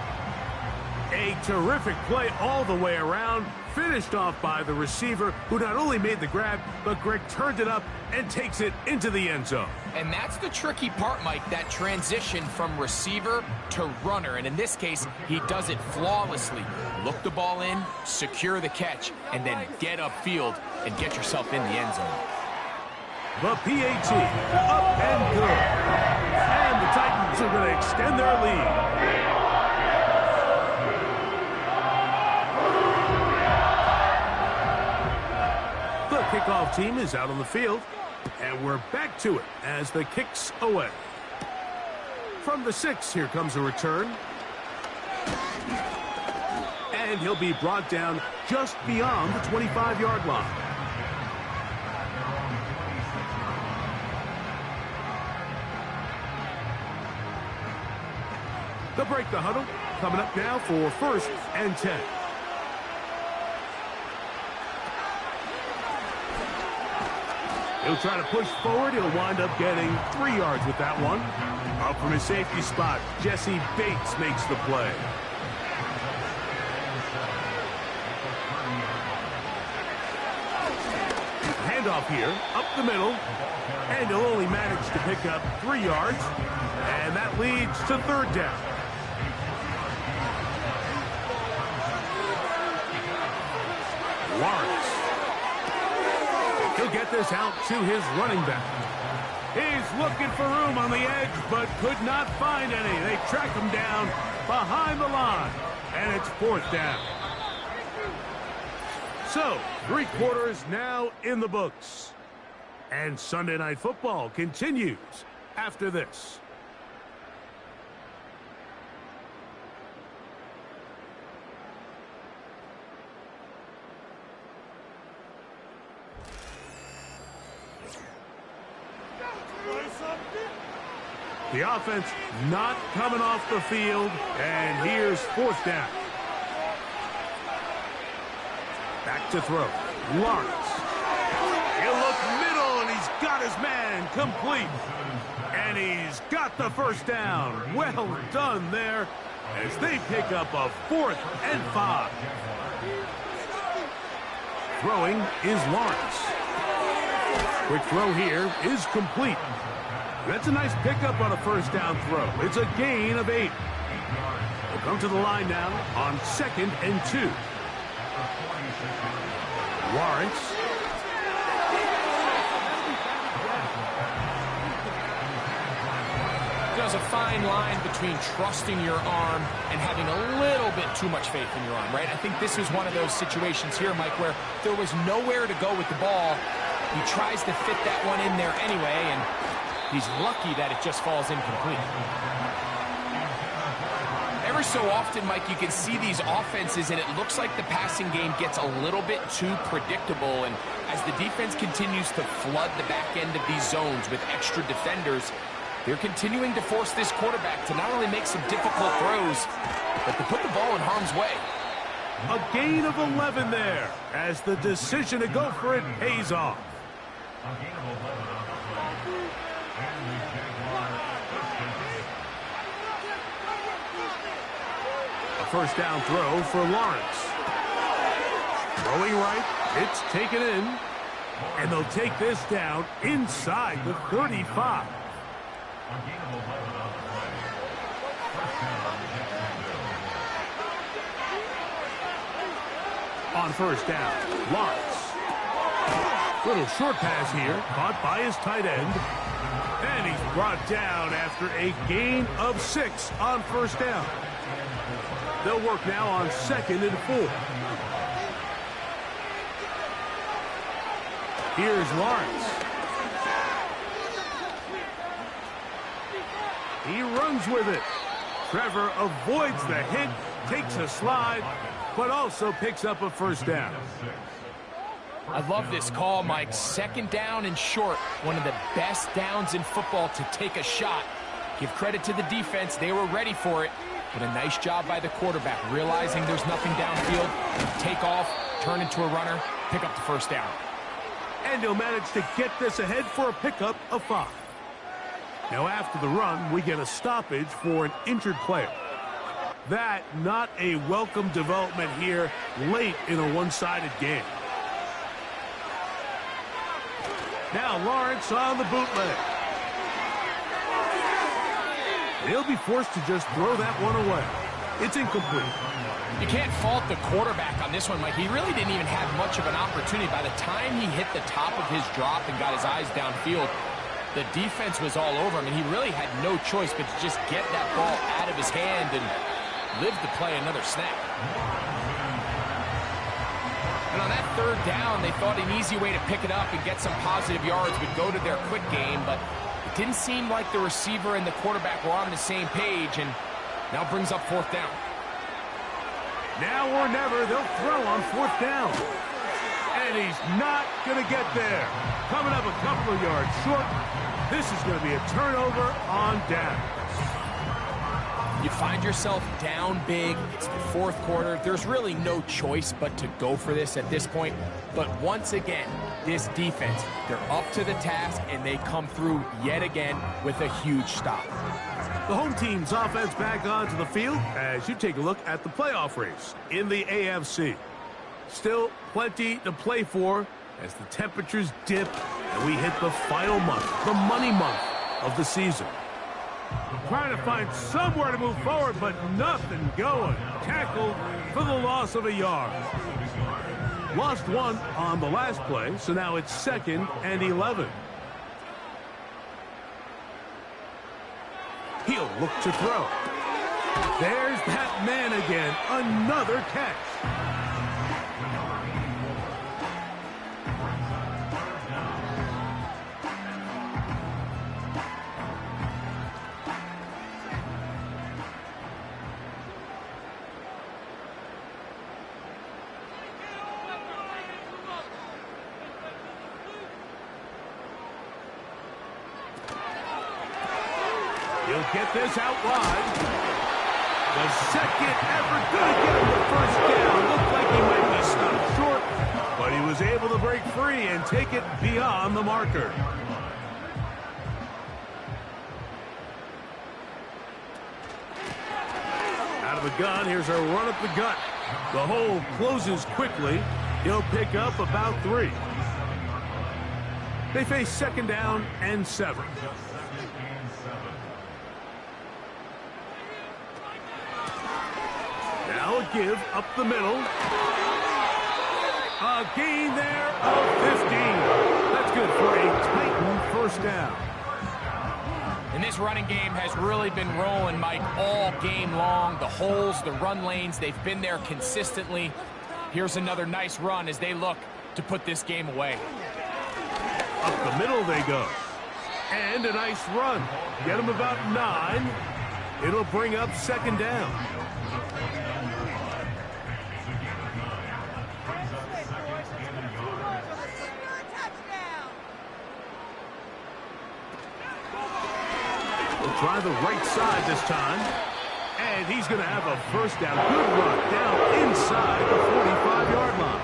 A terrific play all the way around. Finished off by the receiver, who not only made the grab, but Greg turned it up and takes it into the end zone. And that's the tricky part, Mike, that transition from receiver to runner. And in this case, he does it flawlessly. Look the ball in, secure the catch, and then get upfield and get yourself in the end zone. The PAT, up and good. And the Titans are going to extend their lead. The kickoff team is out on the field, and we're back to it as the kick's away. From the 6, here comes a return. And he'll be brought down just beyond the 25-yard line. They'll break the huddle. Coming up now for 1st and 10. He'll try to push forward. He'll wind up getting 3 yards with that one. Up from his safety spot, Jesse Bates makes the play. handoff here, up the middle, and he'll only manage to pick up 3 yards, and that leads to third down. Lawrence. He'll get this out to his running back. He's looking for room on the edge, but could not find any. They track him down behind the line, and it's fourth down. So, 3 quarters now in the books. And Sunday Night Football continues after this. The offense not coming off the field, and here's fourth down. Back to throw. Lawrence. He'll look middle, and he's got his man complete. And he's got the first down. Well done there as they pick up a 4th and 5. Throwing is Lawrence. Quick throw here is complete. That's a nice pickup on a first down throw. It's a gain of 8. We'll come to the line now on 2nd and 2. Lawrence. There's a fine line between trusting your arm and having a little bit too much faith in your arm, right? I think this is one of those situations here, Mike, where there was nowhere to go with the ball. He tries to fit that one in there anyway, and he's lucky that it just falls incomplete. Every so often, Mike, you can see these offenses, and it looks like the passing game gets a little bit too predictable. And as the defense continues to flood the back end of these zones with extra defenders, they're continuing to force this quarterback to not only make some difficult throws, but to put the ball in harm's way. A gain of 11 there as the decision to go for it pays off. A gain of 11 on the play. And the Jaguars A first down throw for Lawrence. Throwing right, it's taken in, and they'll take this down inside the 35. A gain of 11 on the play. First down, Jacksonville. On first down, Lawrence. Little short pass here, caught by his tight end. And he's brought down after a gain of 6 on first down. They'll work now on 2nd and 4. Here's Lawrence. He runs with it. Trevor avoids the hit, takes a slide, but also picks up a first down. I love this call, Mike. 2nd down and short. One of the best downs in football to take a shot. Give credit to the defense. They were ready for it. But a nice job by the quarterback, realizing there's nothing downfield. Take off, turn into a runner, pick up the first down. And he'll manage to get this ahead for a pickup of 5. Now after the run, we get a stoppage for an injured player. That not a welcome development here late in a one-sided game. Now Lawrence on the bootleg. He'll be forced to just throw that one away. It's incomplete. You can't fault the quarterback on this one, Mike. He really didn't even have much of an opportunity. By the time he hit the top of his drop and got his eyes downfield, the defense was all over him, and he really had no choice but to just get that ball out of his hand and live to play another snap. And on that 3rd down, they thought an easy way to pick it up and get some positive yards would go to their quick game, but it didn't seem like the receiver and the quarterback were on the same page, and now brings up 4th down. Now or never, they'll throw on 4th down. And he's not going to get there. Coming up a couple of yards short. This is going to be a turnover on downs. You find yourself down big. It's the 4th quarter. There's really no choice but to go for this at this point. But once again, this defense, they're up to the task, and they come through yet again with a huge stop. The home team's offense back onto the field as you take a look at the playoff race in the AFC. Still plenty to play for as the temperatures dip and we hit the final month, the money month of the season. Trying to find somewhere to move forward, but nothing going. Tackled for the loss of a yard. Lost one on the last play, so now it's 2nd and 11. He'll look to throw. There's that man again. Another catch. He'll get this out wide. The second effort could get him the first down. Looked like he might be stopped short, but he was able to break free and take it beyond the marker. Out of the gun, here's a run up the gut. The hole closes quickly. He'll pick up about 3. They face 2nd down and 7. Now a give up the middle. A gain there of 15. That's good for a Titan first down. And this running game has really been rolling, Mike, all game long. The holes, the run lanes, they've been there consistently. Here's another nice run as they look to put this game away. Up the middle they go. And a nice run. Get them about 9. It'll bring up 2nd down. Try the right side this time. And he's going to have a first down. Good run down inside the 45-yard line.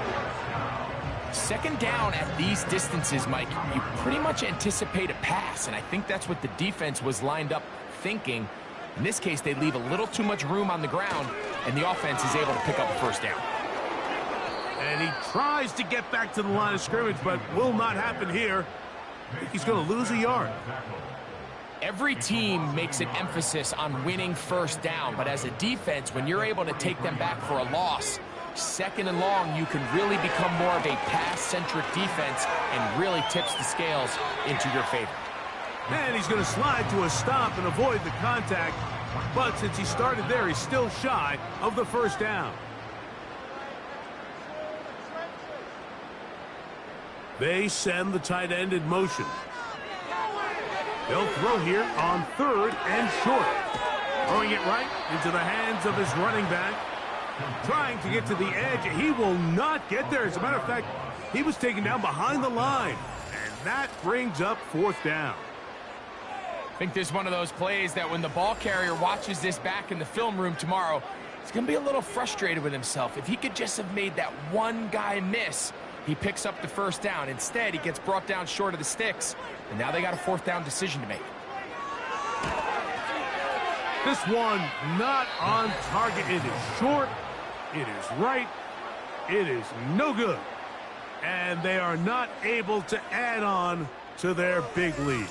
2nd down at these distances, Mike, you pretty much anticipate a pass, and I think that's what the defense was lined up thinking. In this case, they leave a little too much room on the ground, and the offense is able to pick up a first down. And he tries to get back to the line of scrimmage, but will not happen here. I think he's going to lose a yard. Every team makes an emphasis on winning first down, but as a defense, when you're able to take them back for a loss, 2nd and long, you can really become more of a pass-centric defense and really tips the scales into your favor. And he's going to slide to a stop and avoid the contact, but since he started there, he's still shy of the first down. They send the tight end in motion. They'll throw here on 3rd and short. Throwing it right into the hands of his running back. Trying to get to the edge. He will not get there. As a matter of fact, he was taken down behind the line. And that brings up 4th down. I think this is one of those plays that when the ball carrier watches this back in the film room tomorrow, he's going to be a little frustrated with himself. If he could just have made that one guy miss, he picks up the first down. Instead, he gets brought down short of the sticks, and now they got a 4th down decision to make. This one not on target. It is short. It is right. It is no good. And they are not able to add on to their big lead.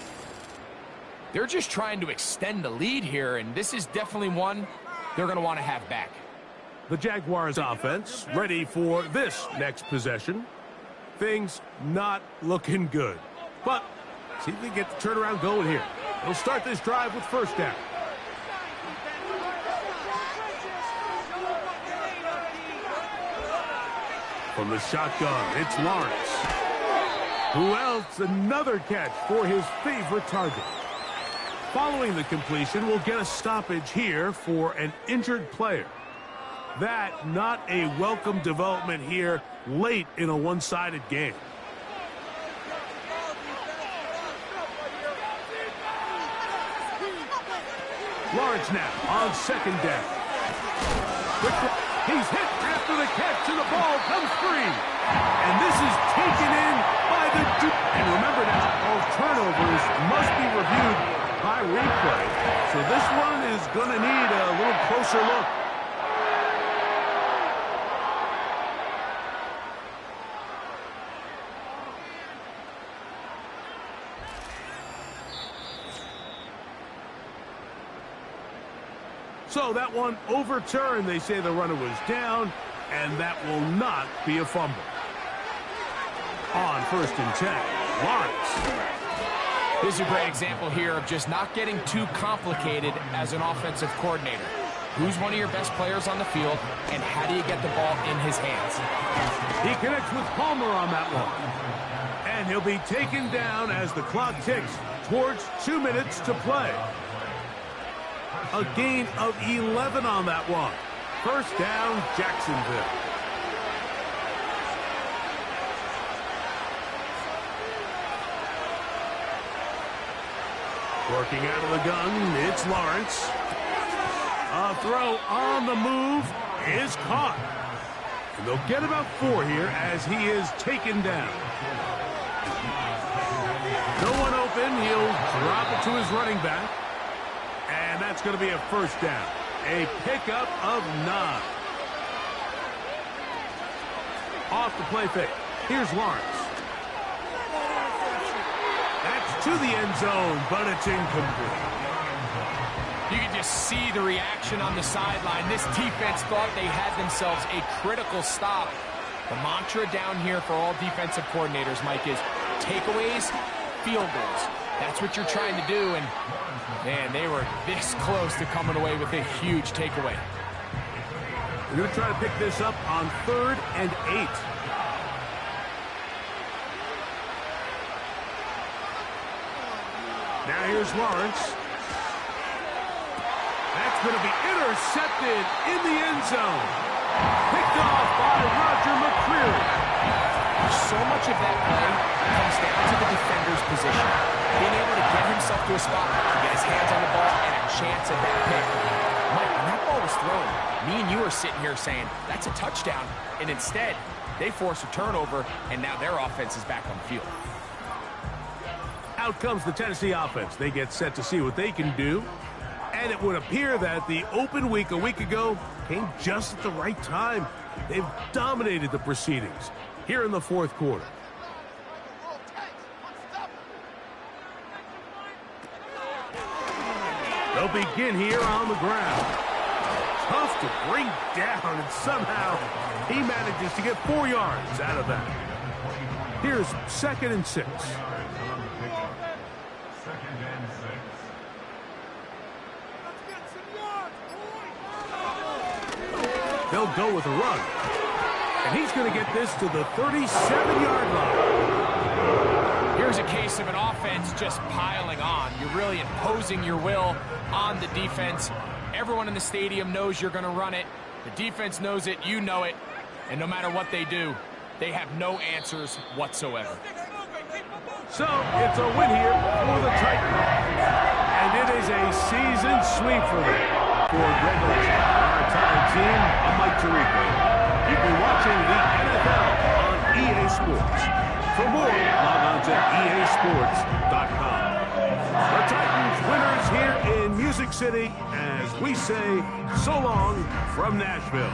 They're just trying to extend the lead here, and this is definitely one they're going to want to have back. The Jaguars offense ready for this next possession. Things not looking good. But see if they get the turnaround going here. They'll start this drive with first down. From the shotgun, it's Lawrence. Who else? Another catch for his favorite target. Following the completion, we'll get a stoppage here for an injured player. That not a welcome development here late in a one-sided game. Lawrence now on 2nd down. He's hit after the catch and the ball comes free. And this is taken in by the... And remember now, all turnovers must be reviewed by replay. So this one is going to need a little closer look. So that one overturned. They say the runner was down, and that will not be a fumble. On 1st and 10, Lawrence. This is a great example here of just not getting too complicated as an offensive coordinator. Who's one of your best players on the field, and how do you get the ball in his hands? He connects with Palmer on that one. And he'll be taken down as the clock ticks towards 2 minutes to play. A gain of 11 on that one. 1st down, Jacksonville. Working out of the gun, it's Lawrence. A throw on the move is caught. And they'll get about 4 here as he is taken down. No one open. He'll drop it to his running back. And that's going to be a 1st down. A pickup of 9. Off the play fake. Here's Lawrence. That's to the end zone, but it's incomplete. You can just see the reaction on the sideline. This defense thought they had themselves a critical stop. The mantra down here for all defensive coordinators, Mike, is takeaways, field goals. That's what you're trying to do, and, man, they were this close to coming away with a huge takeaway. We're going to try to pick this up on 3rd and 8. Now here's Lawrence. That's going to be intercepted in the end zone. Picked off by Roger McCreary. So much of that play comes down to the defender's position. Being able to get himself to a spot to get his hands on the ball and a chance at that pick. Mike, when that ball was thrown, me and you are sitting here saying, that's a touchdown. And instead, they force a turnover, and now their offense is back on the field. Out comes the Tennessee offense. They get set to see what they can do. And it would appear that the open week a week ago came just at the right time. They've dominated the proceedings here in the 4th quarter. They'll begin here on the ground. Tough to bring down, and somehow he manages to get 4 yards out of that. Here's 2nd and 6. They'll go with a run. And he's going to get this to the 37-yard line. Here's a case of an offense just piling on. You're really imposing your will on the defense. Everyone in the stadium knows you're going to run it. The defense knows it. You know it. And no matter what they do, they have no answers whatsoever. So it's a win here for the Titans. And it is a season sweep for them. For Greg Olsen, our Titan team, I'm Mike Tirico. You've been watching the NFL on EA Sports. For more, log on to EASports.com. The Titans winners here in Music City as we say so long from Nashville.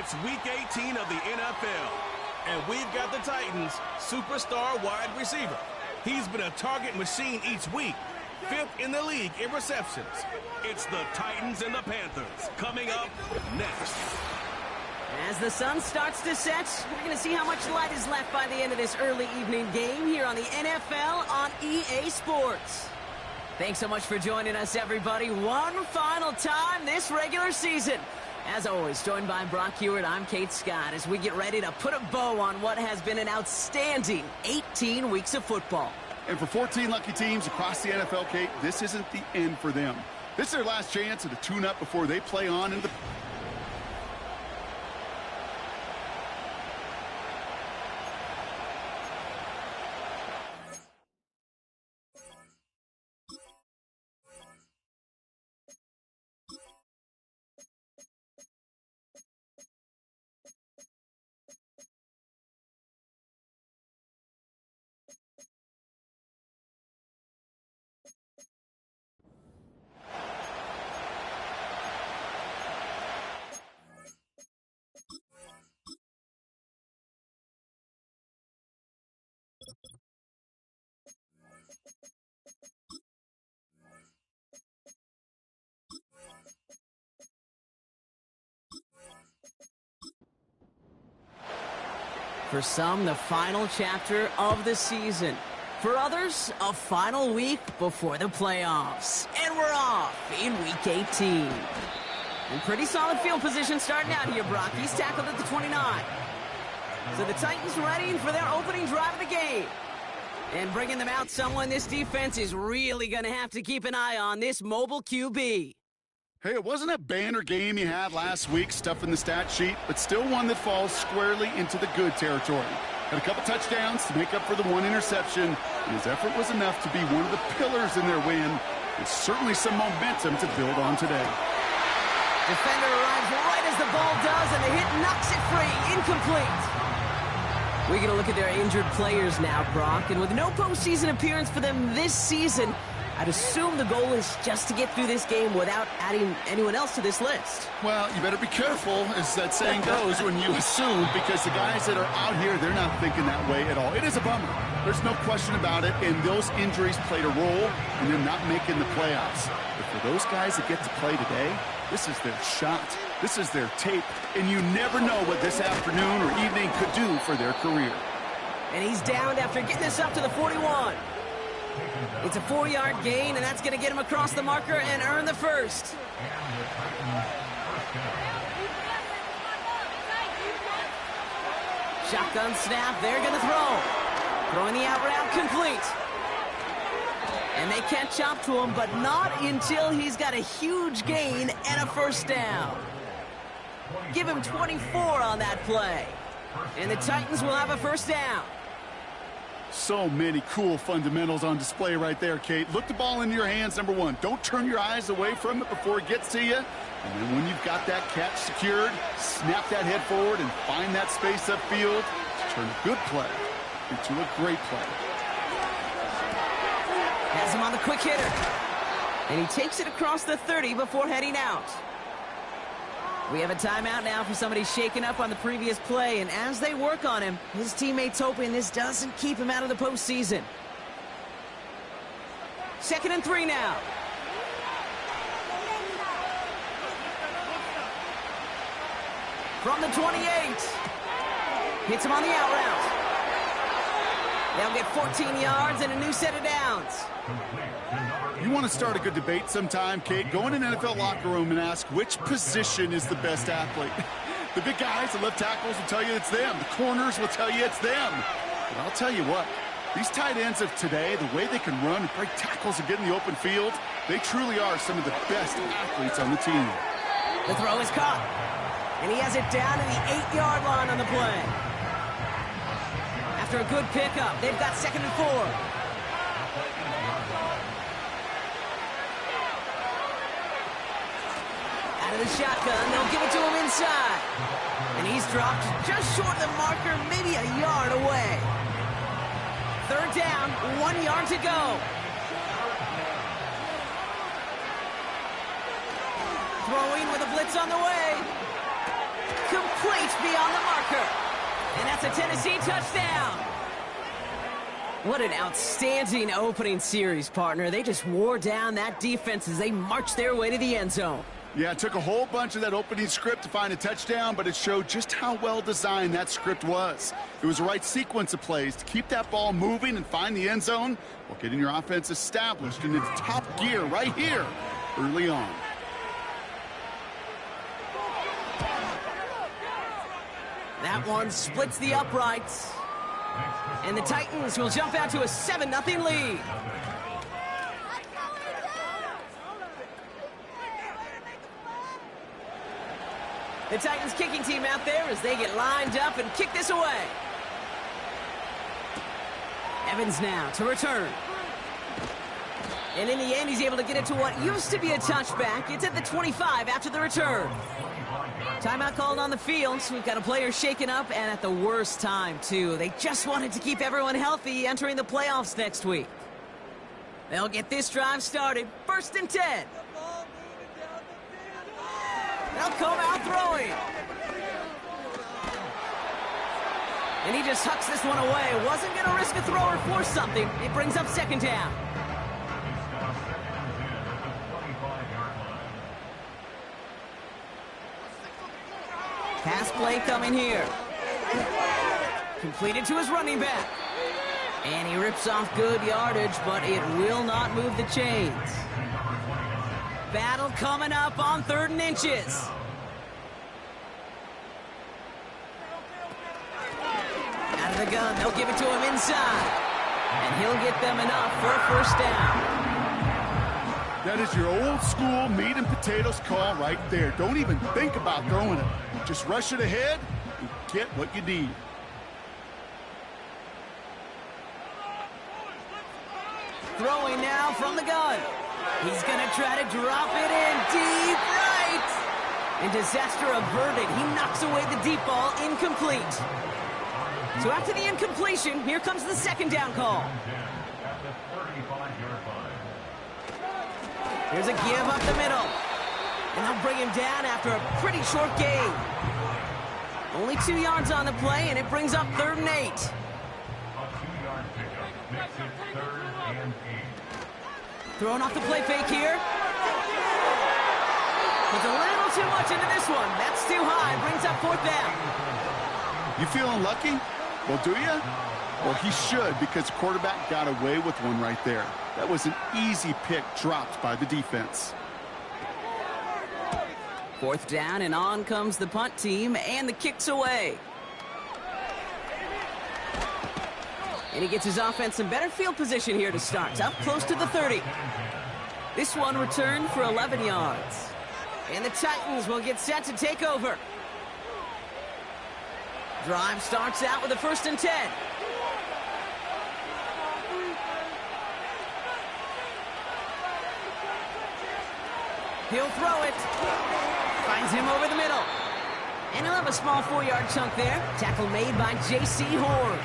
It's Week 18 of the NFL, and we've got the Titans' superstar wide receiver. He's been a target machine each week, 5th in the league in receptions. It's the Titans and the Panthers coming up next. As the sun starts to set, we're going to see how much light is left by the end of this early evening game here on the NFL on EA Sports. Thanks so much for joining us, everybody. One final time this regular season. As always, joined by Brock Hewitt, I'm Kate Scott as we get ready to put a bow on what has been an outstanding 18 weeks of football. And for 14 lucky teams across the NFL, Kate, this isn't the end for them. This is their last chance at a tune-up before they play on into the... For some, the final chapter of the season. For others, a final week before the playoffs. And we're off in Week 18. In pretty solid field position starting out here, Brock. He's tackled at the 29. So the Titans ready for their opening drive of the game. And bringing them out, someone this defense is really going to have to keep an eye on, this mobile QB. Hey, it wasn't a banner game he had last week, stuff in the stat sheet, but still one that falls squarely into the good territory. Had a couple touchdowns to make up for the one interception, and his effort was enough to be one of the pillars in their win. There's certainly some momentum to build on today. Defender arrives right as the ball does, and the hit knocks it free. Incomplete. We're going to look at their injured players now, Brock, and with no postseason appearance for them this season, I'd assume the goal is just to get through this game without adding anyone else to this list. Well, you better be careful, as that saying goes, when you assume, because the guys that are out here, they're not thinking that way at all. It is a bummer. There's no question about it, and those injuries played a role in them not making the playoffs. But for those guys that get to play today, this is their shot. This is their tape, and you never know what this afternoon or evening could do for their career. And he's downed after getting this up to the 41. It's a 4-yard gain, and that's going to get him across the marker and earn the first. Shotgun snap, they're going to throw. Throwing the out route complete. And they catch up to him, but not until he's got a huge gain and a first down. Give him 24 on that play. And the Titans will have a first down. So many cool fundamentals on display right there, Kate. Look the ball into your hands, number one. Don't turn your eyes away from it before it gets to you. And then when you've got that catch secured, snap that head forward and find that space upfield to turn a good play into a great play. Has him on the quick hitter. And he takes it across the 30 before heading out. We have a timeout now for somebody shaken up on the previous play, and as they work on him, his teammates hoping this doesn't keep him out of the postseason. 2nd and 3 now. From the 28. Hits him on the out route. They'll get 14 yards and a new set of downs. You want to start a good debate sometime, Kate? Go in an NFL locker room and ask which position is the best athlete. The big guys, the left tackles will tell you it's them. The corners will tell you it's them. But I'll tell you what, these tight ends of today, the way they can run and break tackles and get in the open field, they truly are some of the best athletes on the team. The throw is caught. And he has it down to the 8-yard line on the play. After a good pickup, they've got 2nd and 4. Out of the shotgun, they'll give it to him inside. And he's dropped just short of the marker, maybe a yard away. 3rd down, 1 yard to go. Throwing with a blitz on the way. Incomplete beyond the marker. And that's a Tennessee touchdown. What an outstanding opening series, partner. They just wore down that defense as they marched their way to the end zone. Yeah, it took a whole bunch of that opening script to find a touchdown, but it showed just how well designed that script was. It was the right sequence of plays to keep that ball moving and find the end zone while getting your offense established in its top gear right here early on. That one splits the uprights. And the Titans will jump out to a 7-0 lead. The Titans kicking team out there as they get lined up and kick this away. Evans now to return. And in the end, he's able to get it to what used to be a touchback. It's at the 25 after the return. Timeout called on the field. So we've got a player shaken up, and at the worst time, too. They just wanted to keep everyone healthy entering the playoffs next week. They'll get this drive started. 1st and 10. They'll come out throwing. And he just hucks this one away. Wasn't going to risk a throw or force something. It brings up 2nd down. Pass play coming here. Completed to his running back. And he rips off good yardage, but it will not move the chains. Battle coming up on 3rd and inches. Out of the gun, they'll give it to him inside. And he'll get them enough for a 1st down. That is your old school meat and potatoes call right there. Don't even think about throwing it. Just rush it ahead and get what you need. Throwing now from the gun. He's going to try to drop it in deep right. And disaster averted. He knocks away the deep ball, incomplete. So after the incompletion, here comes the 2nd down call. Here's a give up the middle. And they'll bring him down after a pretty short gain. Only 2 yards on the play, and it brings up 3rd and 8. A 2-yard pickup makes it 3rd and 8. Throwing off the play fake here. Puts a little too much into this one. That's too high. Brings up 4th down. You feeling lucky? Well, do you? Well, he should, because the quarterback got away with one right there. That was an easy pick dropped by the defense. 4th down, and on comes the punt team, and the kick's away. And he gets his offense in better field position here to start. Up close to the 30. This one returned for 11 yards. And the Titans will get set to take over. Drive starts out with a 1st and 10. He'll throw it. Finds him over the middle. And he'll have a small 4-yard chunk there. Tackle made by J.C. Horn.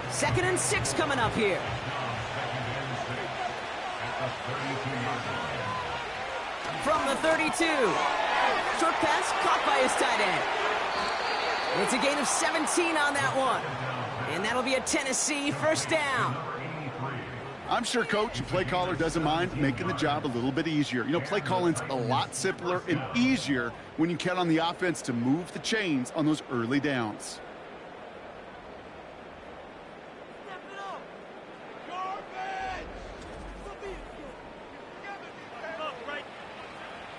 2nd and 6 coming up here. From the 32. Short pass caught by his tight end. It's a gain of 17 on that one. And that'll be a Tennessee 1st down. I'm sure coach and play caller doesn't mind making the job a little bit easier. You know, play calling's a lot simpler and easier when you count on the offense to move the chains on those early downs.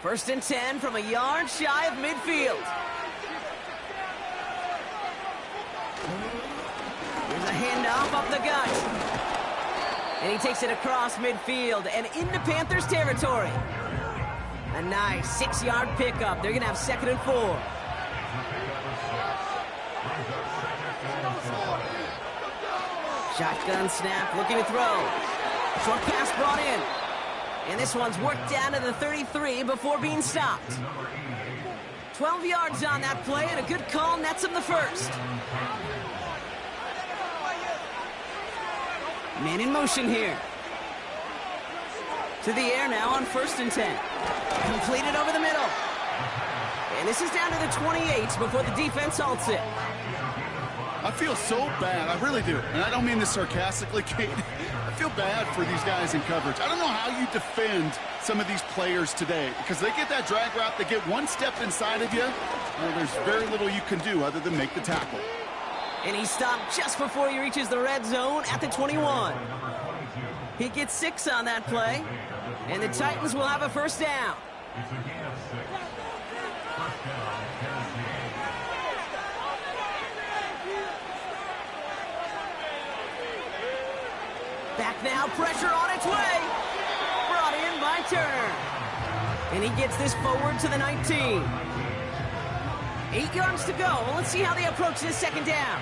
First and 10 from a yard shy of midfield. Here's a handoff up the gut. And he takes it across midfield and into Panthers territory. A nice 6-yard pickup. They're going to have 2nd and 4. Shotgun snap, looking to throw. Short pass brought in. And this one's worked down to the 33 before being stopped. 12 yards on that play, and a good call nets him the 1st. Man in motion here. To the air now on 1st and 10. Completed over the middle. And this is down to the 28 before the defense halts it. I feel so bad. I really do. And I don't mean this sarcastically, Kate. I feel bad for these guys in coverage. I don't know how you defend some of these players today because they get that drag route, they get one step inside of you, well, there's very little you can do other than make the tackle. And he stopped just before he reaches the red zone at the 21. He gets 6 on that play, and the Titans will have a first down. It's a gain of 6. First down, Tennessee. Back now, pressure on its way. Brought in by Turner. And he gets this forward to the 19. 8 yards to go. Well, let's see how they approach this second down.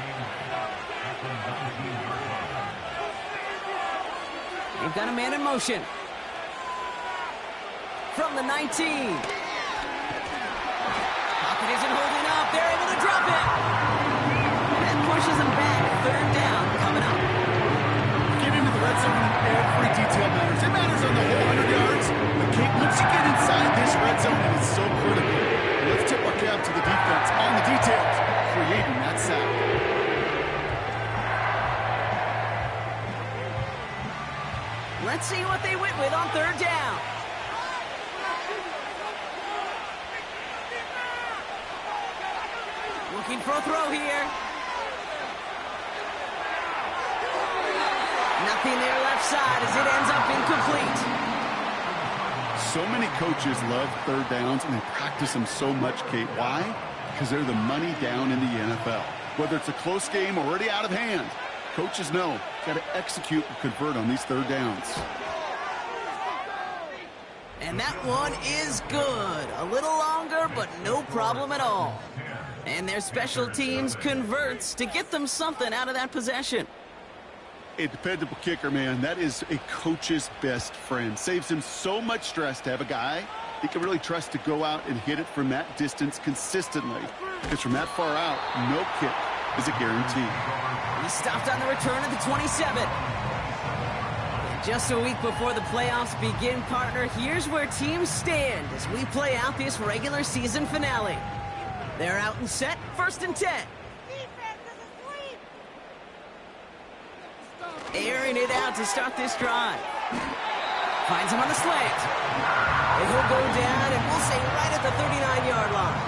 They've got a man in motion. From the 19. Pocket isn't holding up. They're able to drop it. That pushes them back. Third down coming up. Get into the red zone and every detail matters. It matters on the whole 100 yards. But Kate, once you get inside this red zone, it is so critical. Let's tip our cap to the defense on the details, creating that sack. Let's see what they went with on third down. Looking for a throw here. Nothing there left side as it ends up incomplete. So many coaches love third downs, and they practice them so much, Kate. Why? Because they're the money down in the NFL. Whether it's a close game or already out of hand, coaches know got to execute and convert on these third downs. And that one is good. A little longer, but no problem at all. And their special teams converts to get them something out of that possession. A dependable kicker, man. That is a coach's best friend. Saves him so much stress to have a guy he can really trust to go out and hit it from that distance consistently. Because from that far out, no kick is a guarantee. He stopped on the return at the 27. And just a week before the playoffs begin, partner, here's where teams stand as we play out this regular season finale. They're out and set, 1st and 10. Airing it out to start this drive. Finds him on the slant. And he'll go down, and we'll say right at the 39-yard line.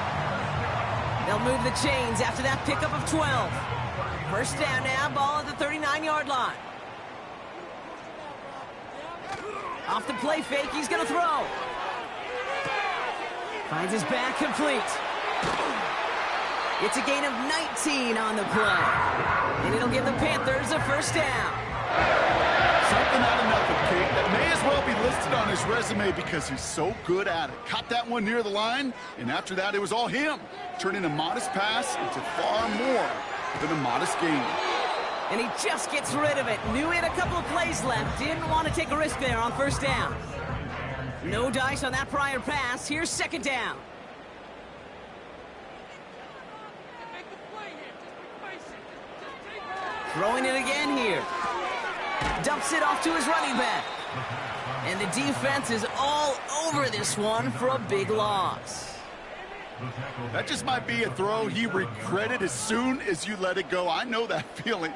They'll move the chains after that pickup of 12. First down now, ball at the 39-yard line. Off the play fake, he's going to throw. Finds his back complete. It's a gain of 19 on the play. And it'll give the Panthers a first down. Something out of nothing, Kate. That may as well be listed on his resume because he's so good at it. Caught that one near the line, and after that, it was all him. Turning a modest pass into far more than a modest gain. And he just gets rid of it. Knew he had a couple of plays left. Didn't want to take a risk there on first down. No dice on that prior pass. Here's second down. Throwing it again here. Dumps it off to his running back. And the defense is all over this one for a big loss. That just might be a throw he regretted as soon as you let it go. I know that feeling.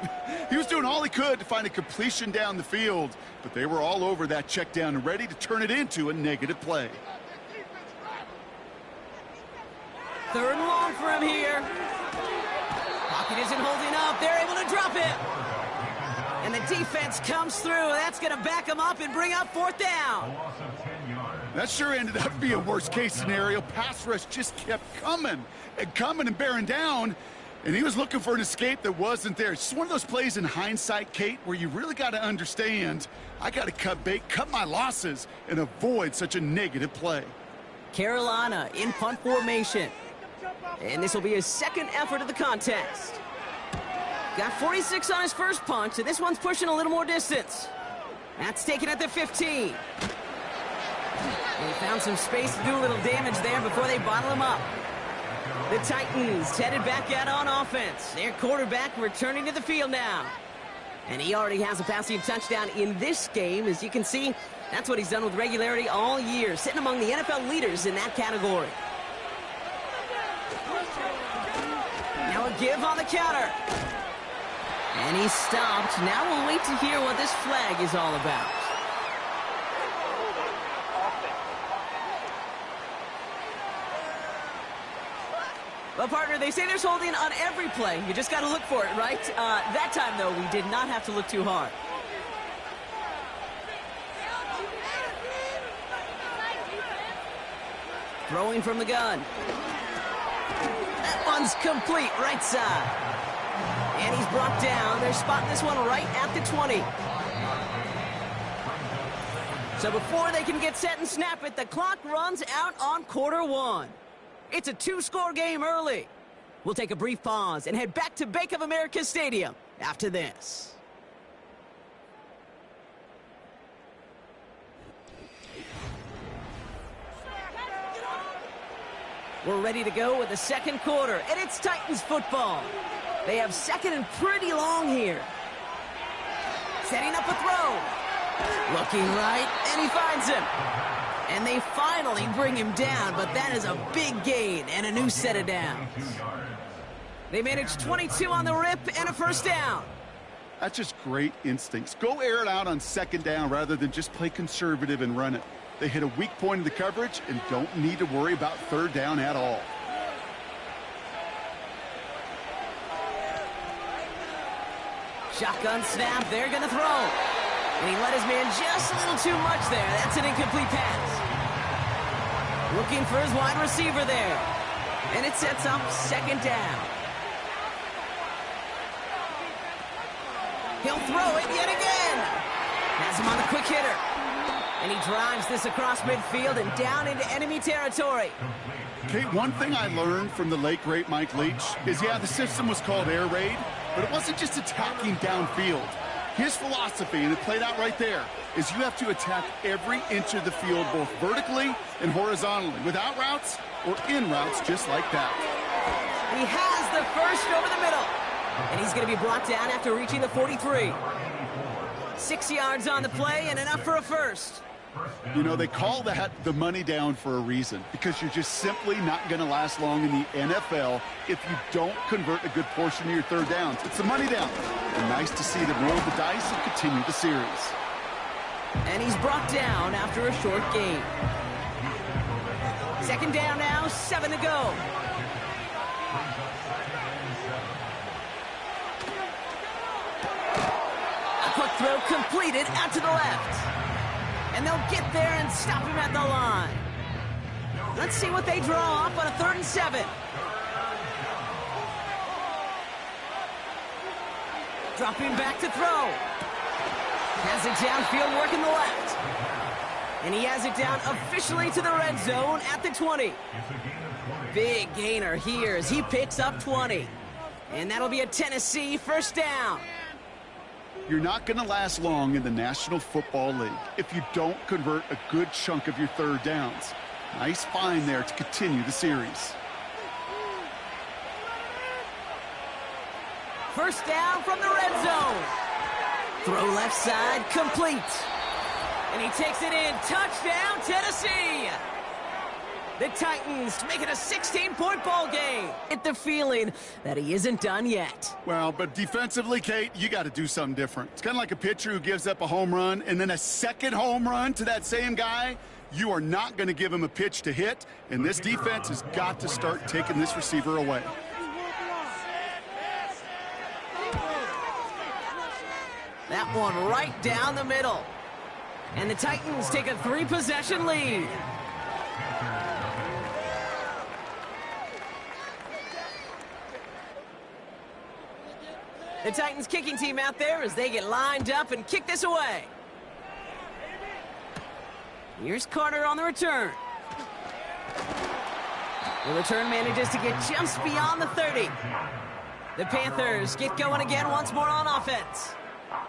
He was doing all he could to find a completion down the field, but they were all over that check down and ready to turn it into a negative play. Third and long for him here. Pocket isn't holding up. They're able to drop it. And the defense comes through. That's going to back him up and bring up fourth down. That sure ended up being a worst-case scenario. Pass rush just kept coming and bearing down, and he was looking for an escape that wasn't there. It's just one of those plays in hindsight, Kate, where you really got to understand, I got to cut bait, cut my losses, and avoid such a negative play. Carolina in punt formation. And this will be his second effort of the contest. Got 46 on his first punch, and this one's pushing a little more distance. That's taken at the 15. And he found some space to do a little damage there before they bottle him up. The Titans headed back out on offense. Their quarterback returning to the field now. And he already has a passing touchdown in this game. As you can see, that's what he's done with regularity all year, sitting among the NFL leaders in that category. give on the counter. And he stopped. Now we'll wait to hear what this flag is all about. Well, partner, they say there's holding on every play. You just got to look for it, right? That time, though, we did not have to look too hard. Throwing from the gun. That one's complete, right side. And he's brought down. They're spotting this one right at the 20. So before they can get set and snap it, the clock runs out on quarter one. It's a two-score game early. We'll take a brief pause and head back to Bank of America Stadium after this. We're ready to go with the second quarter, and it's Titans football. They have second and pretty long here. Setting up a throw. Looking right, and he finds him. And they finally bring him down, but that is a big gain and a new set of downs. They managed 22 on the rip and a first down. That's just great instincts. Go air it out on second down rather than just play conservative and run it. They hit a weak point in the coverage and don't need to worry about third down at all. Shotgun snap, they're going to throw. And he let his man just a little too much there. That's an incomplete pass. Looking for his wide receiver there. And it sets up second down. He'll throw it yet again. Has him on the quick hitter. And he drives this across midfield and down into enemy territory. Okay, one thing I learned from the late, great Mike Leach is, yeah, the system was called air raid, but it wasn't just attacking downfield. His philosophy, and it played out right there, is you have to attack every inch of the field, both vertically and horizontally, without routes or in routes just like that. He has the first over the middle. And he's going to be brought down after reaching the 43. 6 yards on the play and enough for a first. You know, they call that the money down for a reason, because you're just simply not going to last long in the NFL if you don't convert a good portion of your third downs. It's the money down. And nice to see them roll the dice and continue the series. And he's brought down after a short gain. Second down now, 7 to go. A quick throw completed out to the left. And they'll get there and stop him at the line. Let's see what they draw up on a 3rd and 7. Dropping back to throw. Has it downfield, working the left. And he has it down officially to the red zone at the 20. Big gainer here as he picks up 20. And that'll be a Tennessee first down. You're not going to last long in the National Football League if you don't convert a good chunk of your third downs. Nice find there to continue the series. First down from the red zone. Throw left side, complete. And he takes it in. Touchdown, Tennessee. The Titans make it a 16-point ball game. Get the feeling that he isn't done yet. Well, but defensively, Kate, you got to do something different. It's kind of like a pitcher who gives up a home run and then a second home run to that same guy. You are not going to give him a pitch to hit, and this defense has got to start taking this receiver away. That one right down the middle. And the Titans take a 3-possession lead. The Titans kicking team out there as they get lined up and kick this away. Here's Carter on the return. The return manages to get just beyond the 30. The Panthers get going again once more on offense.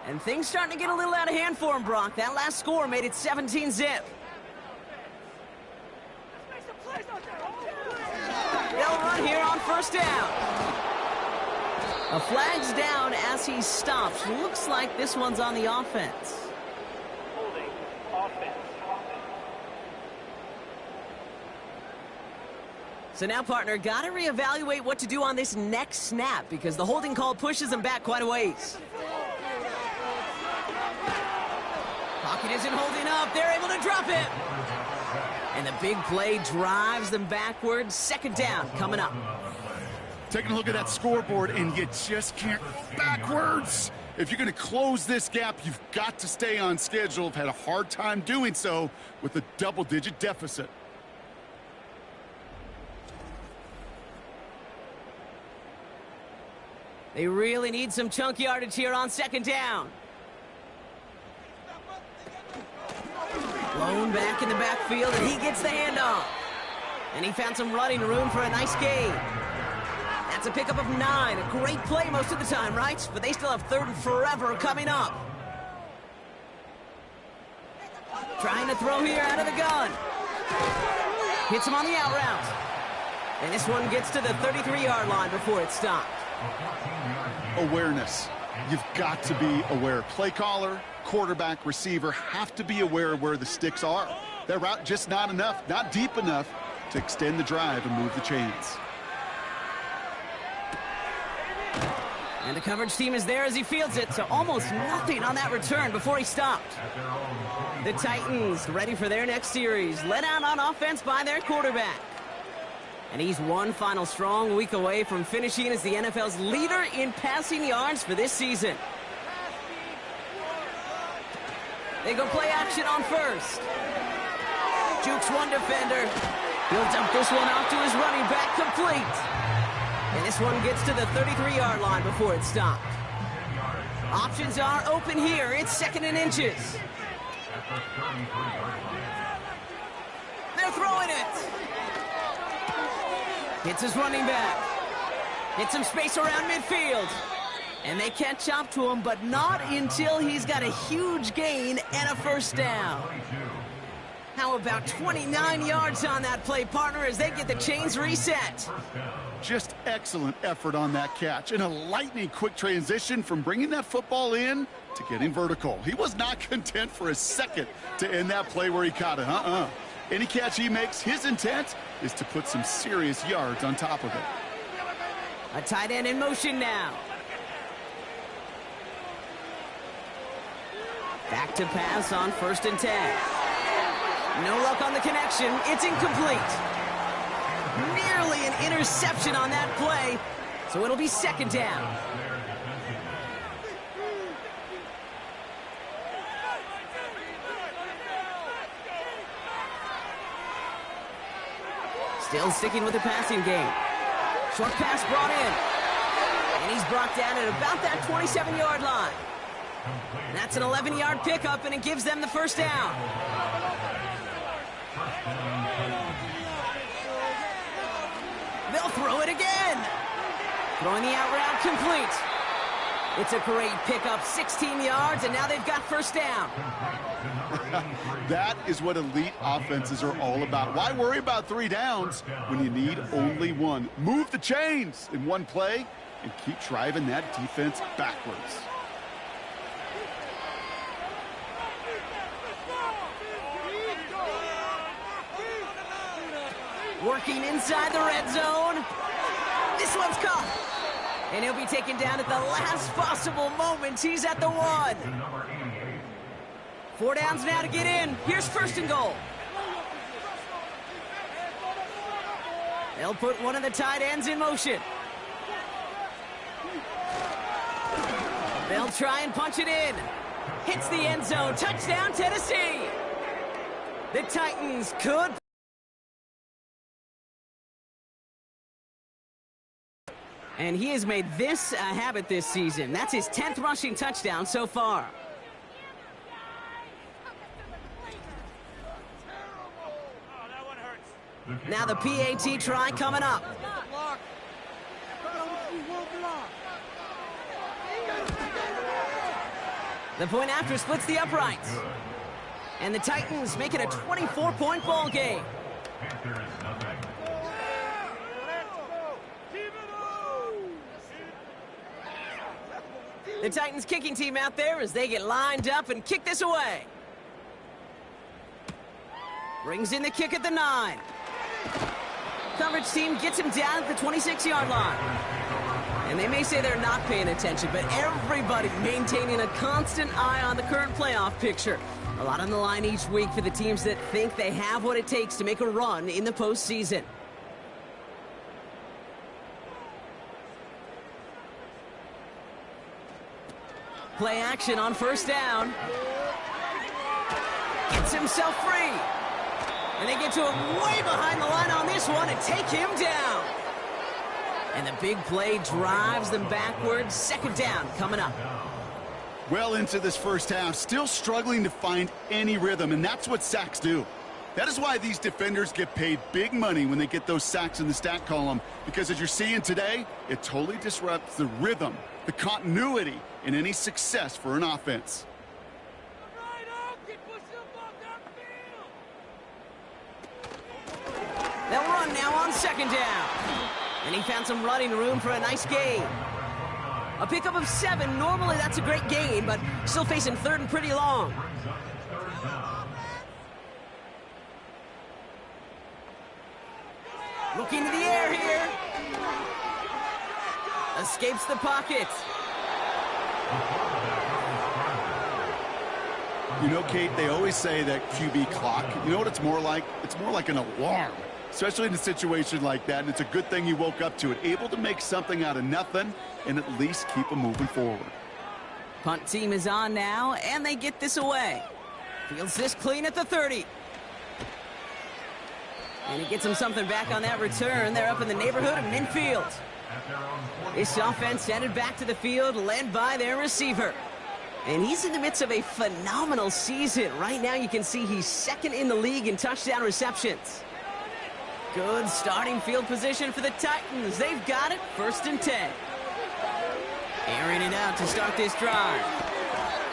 And things starting to get a little out of hand for him, Brock. That last score made it 17-zip. They'll run here on first down. A flag's down as he stops. Looks like this one's on the offense. Holding offense. So now, partner, got to reevaluate what to do on this next snap because the holding call pushes them back quite a ways. Pocket isn't holding up. They're able to drop it. And the big play drives them backwards. Second down coming up. Taking a look at that scoreboard, and you just can't go backwards. If you're going to close this gap, you've got to stay on schedule. I've had a hard time doing so with a double-digit deficit. They really need some chunk yardage here on second down. Blown back in the backfield, and he gets the handoff. And he found some running room for a nice gain. That's a pickup of 9. A great play most of the time, right? But they still have third and forever coming up. Trying to throw here out of the gun. Hits him on the out route. And this one gets to the 33-yard line before it's stopped. Awareness. You've got to be aware. Play caller, quarterback, receiver have to be aware of where the sticks are. That route just not enough, not deep enough to extend the drive and move the chains. And the coverage team is there as he fields it, so almost nothing on that return before he stopped. The Titans ready for their next series, led out on offense by their quarterback. And he's one final strong week away from finishing as the NFL's leader in passing yards for this season. They go play action on first. Jukes one defender. He'll dump this one off to his running back, complete. And this one gets to the 33-yard line before it's stopped. Options are open here. It's second and inches. They're throwing it. Hits his running back. Hits some space around midfield. And they catch up to him, but not until he's got a huge gain and a first down. How about 29 yards on that play, partner, as they get the chains reset? Just excellent effort on that catch and a lightning quick transition from bringing that football in to getting vertical. He was not content for a second to end that play where he caught it. Any catch he makes, his intent is to put some serious yards on top of it. A tight end in motion now. Back to pass on 1st and 10. No luck on the connection. It's incomplete. Nearly an interception on that play, so it'll be second down. Still sticking with the passing game. Short pass brought in. And he's brought down at about that 27-yard line. And that's an 11-yard pickup, and it gives them the first down. They'll throw it again. Throwing the out route complete. It's a great pickup, 16 yards, and now they've got first down. That is what elite offenses are all about. Why worry about 3 downs when you need only 1? Move the chains in one play and keep driving that defense backwards. Working inside the red zone. This one's caught. And he'll be taken down at the last possible moment. He's at the 1. 4 downs now to get in. Here's 1st and goal. They'll put one of the tight ends in motion. They'll try and punch it in. Hits the end zone. Touchdown, Tennessee. The Titans could. And he has made this a habit this season. That's his 10th rushing touchdown so far. Now the PAT try coming up. The point after splits the uprights. And the Titans make it a 24-point ball game. The Titans kicking team out there as they get lined up and kick this away. Brings in the kick at the 9. Coverage team gets him down at the 26-yard line. And they may say they're not paying attention, but everybody maintaining a constant eye on the current playoff picture. A lot on the line each week for the teams that think they have what it takes to make a run in the postseason. Play action on first down. Gets himself free. And they get to him way behind the line on this one and take him down. And the big play drives them backwards. Second down coming up. Well into this first half, still struggling to find any rhythm, and that's what sacks do. That is why these defenders get paid big money when they get those sacks in the stat column, because as you're seeing today, it totally disrupts the rhythm, the continuity, and any success for an offense. They'll run now on second down. And he found some running room for a nice gain. A pickup of 7. Normally that's a great gain, but still facing third and pretty long. Looking to the air here. Escapes the pocket. You know, Kate, they always say that QB clock, you know what it's more like? It's more like an alarm, especially in a situation like that, and it's a good thing you woke up to it, able to make something out of nothing and at least keep them moving forward. Punt team is on now, and they get this away. Fields this clean at the 30. And he gets him something back on that return. They're up in the neighborhood of midfield. This offense headed back to the field, led by their receiver. And he's in the midst of a phenomenal season. Right now you can see he's second in the league in touchdown receptions. Good starting field position for the Titans. They've got it, 1st and 10. Airing it out to start this drive.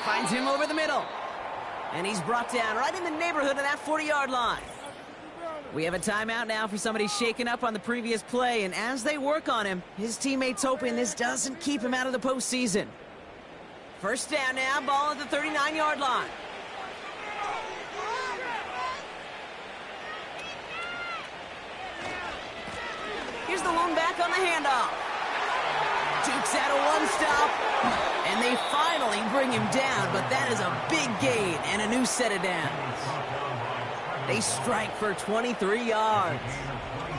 Finds him over the middle. And he's brought down right in the neighborhood of that 40-yard line. We have a timeout now for somebody shaken up on the previous play, and as they work on him, his teammates hoping this doesn't keep him out of the postseason. First down now, ball at the 39-yard line. Here's the lone back on the handoff. Dukes out a one-stop, and they finally bring him down, but that is a big gain and a new set of downs. They strike for 23 yards,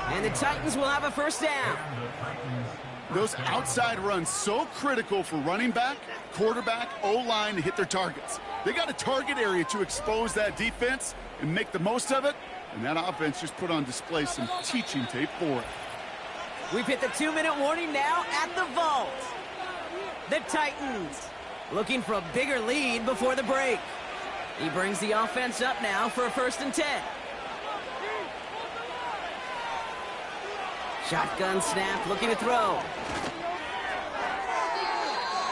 and the Titans will have a first down. Those outside runs so critical for running back, quarterback, O-line to hit their targets. They got a target area to expose that defense and make the most of it, and that offense just put on display some teaching tape for it. We've hit the 2-minute warning now at the vault. The Titans looking for a bigger lead before the break. He brings the offense up now for a 1st and 10. Shotgun snap, looking to throw.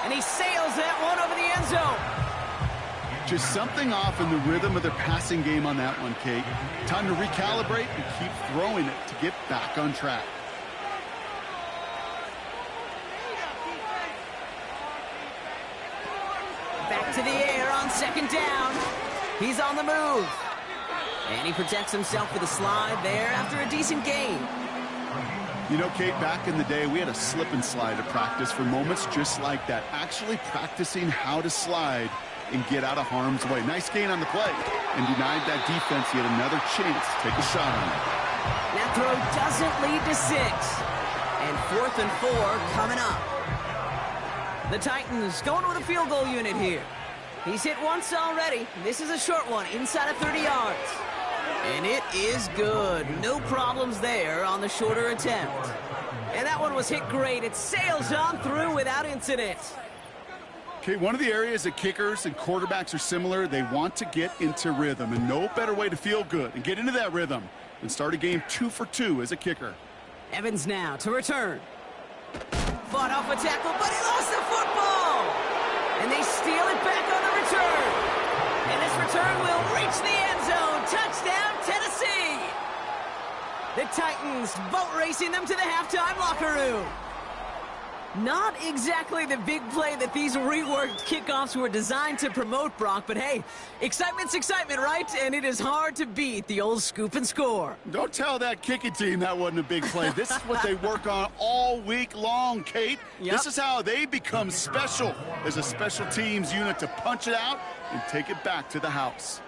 And he sails that one over the end zone. Just something off in the rhythm of their passing game on that one, Kate. Time to recalibrate and keep throwing it to get back on track. Back to the air on second down. He's on the move. And he protects himself with a slide there after a decent gain. You know, Kate, back in the day, we had a slip and slide at practice for moments just like that. Actually practicing how to slide and get out of harm's way. Nice gain on the play. And denied that defense yet another chance to take a shot on it. That throw doesn't lead to 6. And 4th and 4 coming up. The Titans going with a field goal unit here. He's hit once already. This is a short one, inside of 30 yards. And it is good. No problems there on the shorter attempt. And that one was hit great. It sails on through without incident. Okay, one of the areas that kickers and quarterbacks are similar, they want to get into rhythm. And no better way to feel good and get into that rhythm than start a game 2 for 2 as a kicker. Evans now to return. Fought off a tackle, but he lost the football! And they steal it back on the return. And this return will reach the end zone. Touchdown, Tennessee! The Titans boat racing them to the halftime locker room. Not exactly the big play that these reworked kickoffs were designed to promote, Brock, but hey, excitement's excitement, right? And it is hard to beat the old scoop and score. Don't tell that kicking team that wasn't a big play. This is what they work on all week long, Kate. Yep. This is how they become special as a special teams unit to punch it out and take it back to the house.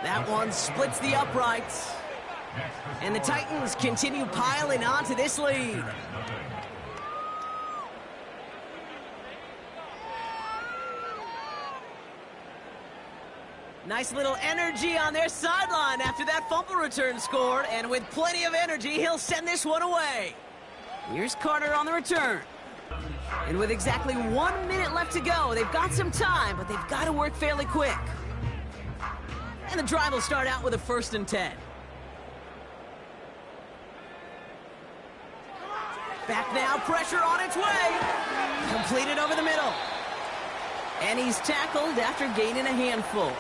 That one splits the uprights. And the Titans continue piling onto this lead. Nice little energy on their sideline after that fumble return scored. And with plenty of energy, he'll send this one away. Here's Carter on the return. And with exactly 1 minute left to go, they've got some time, but they've got to work fairly quick. And the drive will start out with a 1st and 10. Back now, pressure on its way. Completed over the middle. And he's tackled after gaining a handful.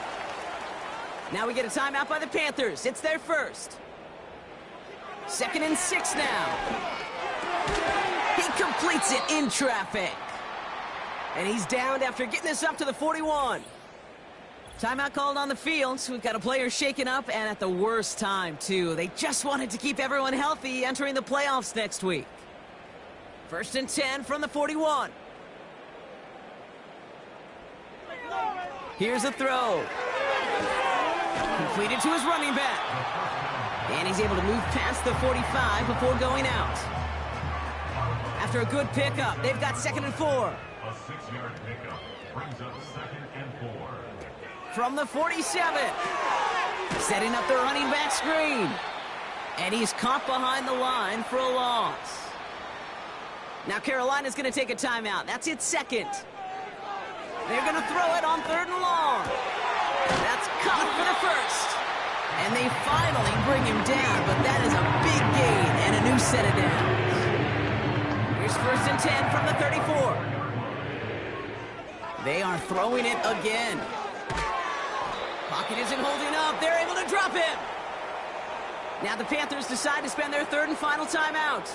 Now we get a timeout by the Panthers. It's their first. 2nd and 6 now. He completes it in traffic. And he's downed after getting this up to the 41. Timeout called on the field, so we've got a player shaken up, and at the worst time, too. They just wanted to keep everyone healthy entering the playoffs next week. 1st and 10 from the 41. Here's a throw. Completed to his running back. And he's able to move past the 45 before going out. After a good pickup, they've got 2nd and 4. A 6-yard pickup brings up 2nd and 4. From the 47. Setting up the running back screen. And he's caught behind the line for a loss. Now Carolina's going to take a timeout. That's its 2nd. They're going to throw it on 3rd and long. That's caught for the 1st. And they finally bring him down, but that is a big gain and a new set of downs. Here's 1st and 10 from the 34. They are throwing it again. Pocket isn't holding up. They're able to drop him. Now the Panthers decide to spend their 3rd and final timeout.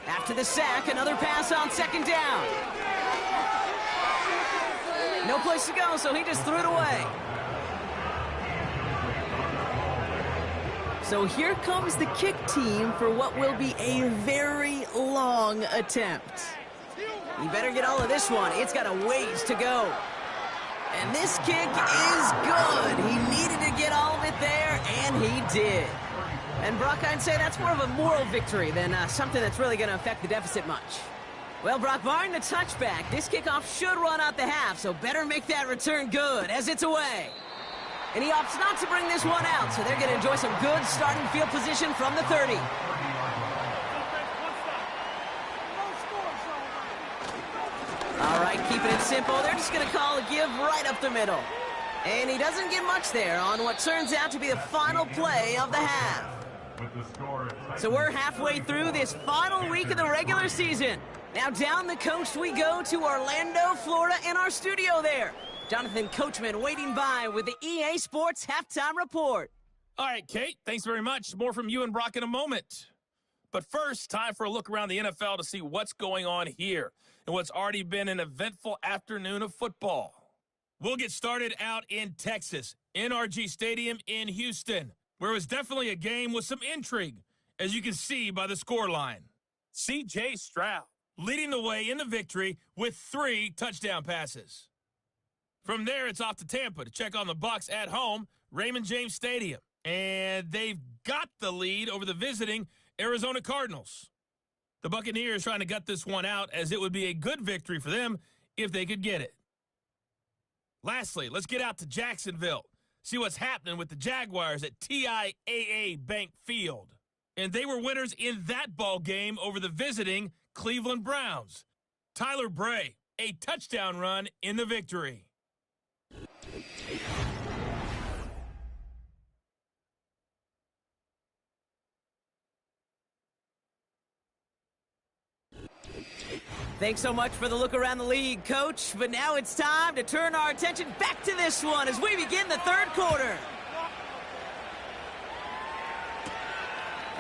After the sack, another pass on 2nd down. No place to go, so he just threw it away. So here comes the kick team for what will be a very long attempt. You better get all of this one. It's got a ways to go. And this kick is good. He needed to get all of it there, and he did. And Brock, I'd say that's more of a moral victory than something that's really going to affect the deficit much. Well, Brock, barring the touchback, this kickoff should run out the half, so better make that return good as it's away. And he opts not to bring this one out, so they're going to enjoy some good starting field position from the 30. All right, keeping it simple. They're just going to call a give right up the middle. And he doesn't get much there on what turns out to be the final play of the half. So we're halfway through this final week of the regular season. Now down the coast we go to Orlando, Florida, in our studio there. Jonathan Coachman waiting by with the EA Sports Halftime Report. All right, Kate, thanks very much. More from you and Brock in a moment. But first, time for a look around the NFL to see what's going on here and what's already been an eventful afternoon of football. We'll get started out in Texas, NRG Stadium in Houston, where it was definitely a game with some intrigue, as you can see by the scoreline. C.J. Stroud leading the way in the victory with 3 touchdown passes. From there, it's off to Tampa to check on the Bucs at home, Raymond James Stadium. And they've got the lead over the visiting Arizona Cardinals. The Buccaneers trying to gut this one out, as it would be a good victory for them if they could get it. Lastly, let's get out to Jacksonville, see what's happening with the Jaguars at TIAA Bank Field. And they were winners in that ball game over the visiting Cleveland Browns. Tyler Bray, a touchdown run in the victory. Thanks so much for the look around the league, Coach. But now it's time to turn our attention back to this one as we begin the 3rd quarter.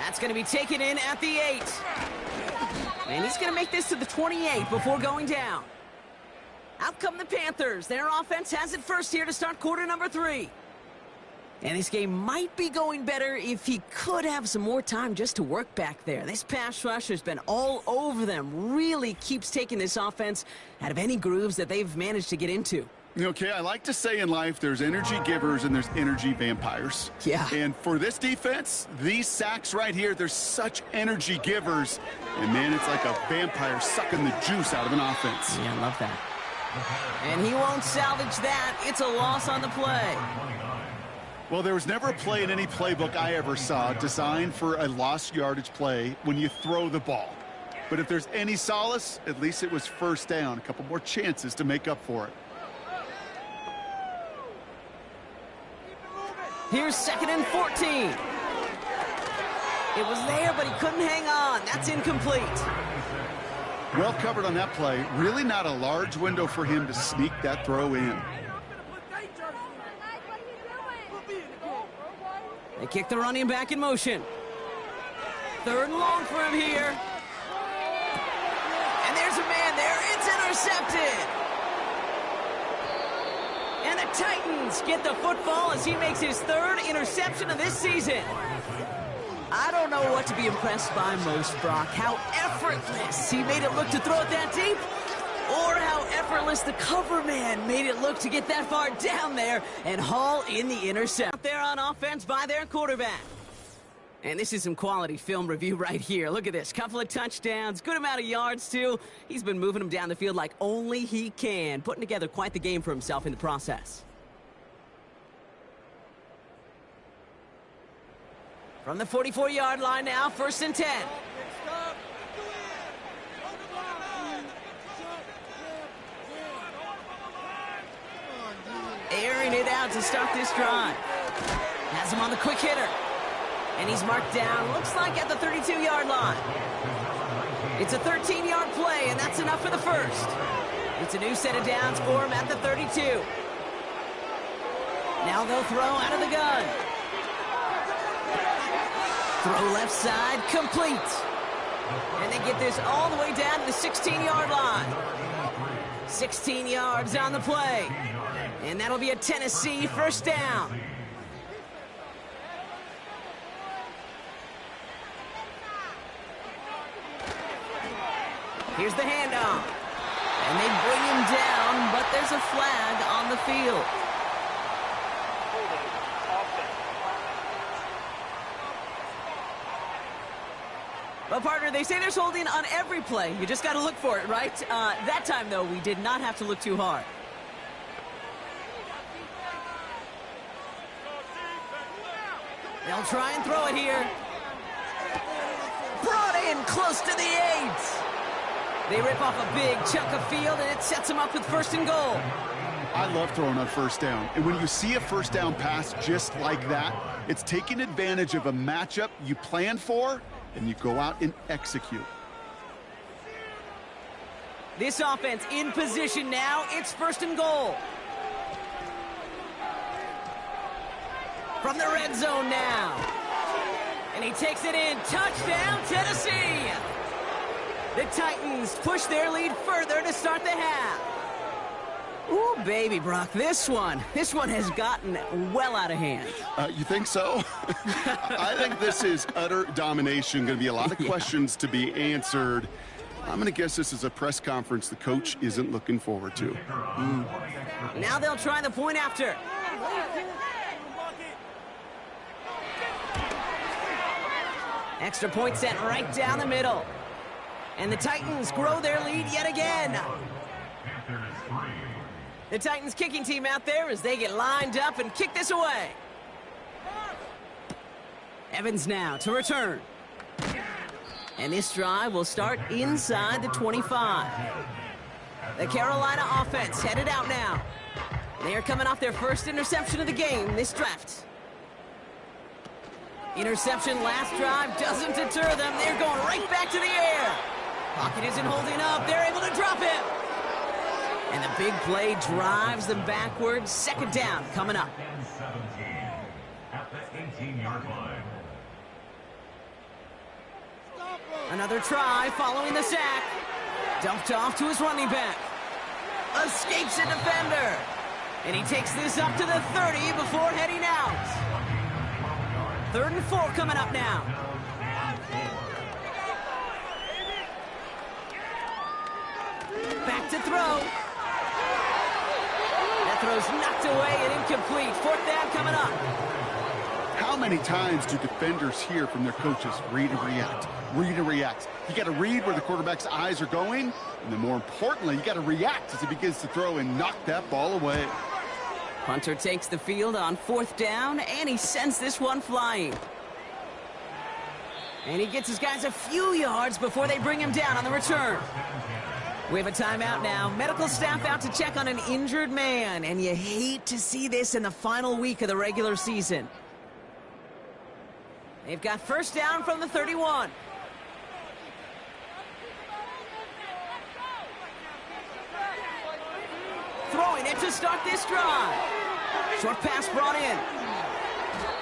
That's going to be taken in at the 8. And he's going to make this to the 28 before going down. Out come the Panthers. Their offense has it first here to start quarter number 3. And this game might be going better if he could have some more time just to work back there. This pass rush has been all over them. Really keeps taking this offense out of any grooves that they've managed to get into. Okay, I like to say in life there's energy givers and there's energy vampires. Yeah. And for this defense, these sacks right here, they're such energy givers. And, man, it's like a vampire sucking the juice out of an offense. Yeah, I love that. And he won't salvage that. It's a loss on the play. Well, there was never a play in any playbook I ever saw designed for a lost yardage play when you throw the ball. But if there's any solace, at least it was first down. A couple more chances to make up for it. Here's 2nd and 14. It was there, but he couldn't hang on. That's incomplete. Well covered on that play. Really not a large window for him to sneak that throw in. They kick the running back in motion. 3rd and long for him here. And there's a man there. It's intercepted. And the Titans get the football as he makes his 3rd interception of this season. I don't know what to be impressed by most, Brock. How effortless he made it look to throw it that deep, or how effortless the cover man made it look to get that far down there and haul in the intercept. Out there on offense by their quarterback. And this is some quality film review right here. Look at this. Couple of touchdowns, good amount of yards, too. He's been moving them down the field like only he can, putting together quite the game for himself in the process. From the 44-yard line now, 1st and 10. Airing it out to start this drive. Has him on the quick hitter. And he's marked down, looks like at the 32-yard line. It's a 13-yard play, and that's enough for the 1st. It's a new set of downs for him at the 32. Now they'll throw out of the gun. Throw left side, complete. And they get this all the way down to the 16-yard line. 16 yards on the play. And that'll be a Tennessee 1st down. Here's the handoff. And they bring him down, but there's a flag on the field. Well, partner, they say there's holding on every play. You just got to look for it, right? That time, though, we did not have to look too hard. They'll try and throw it here. Brought in close to the 8. They rip off a big chunk of field, and it sets them up with 1st and goal. I love throwing on 1st down. And when you see a 1st down pass just like that, it's taking advantage of a matchup you plan for, and you go out and execute. This offense in position now. It's 1st and goal. From the red zone now. And he takes it in. Touchdown, Tennessee! The Titans push their lead further to start the half. Ooh, baby, Brock, this one has gotten well out of hand. You think so? I think this is utter domination. Going to be a lot of questions to be answered. I'm going to guess this is a press conference the coach isn't looking forward to. Now they'll try the point after. Extra point sent right down the middle. And the Titans grow their lead yet again. The Titans kicking team out there as they get lined up and kick this away. Evans now to return. And this drive will start inside the 25. The Carolina offense headed out now. They are coming off their 1st interception of the game this draft. Interception last drive doesn't deter them. They're going right back to the air. Pocket isn't holding up. They're able to drop him. And the big play drives them backwards. 2nd down coming up. At the 18-yard line. Another try following the sack. Dumped off to his running back. Escapes a defender. And he takes this up to the 30 before heading out. 3rd and 4 coming up now. Back to throw. That throw's knocked away and incomplete. 4th down coming up. How many times do defenders hear from their coaches, read and react, read and react? You got to read where the quarterback's eyes are going, and then more importantly, you got to react as he begins to throw and knock that ball away. Punter takes the field on 4th down, and he sends this one flying. And he gets his guys a few yards before they bring him down on the return. We have a timeout now. Medical staff out to check on an injured man, and you hate to see this in the final week of the regular season. They've got 1st down from the 31. Throwing it to start this drive. Short pass brought in.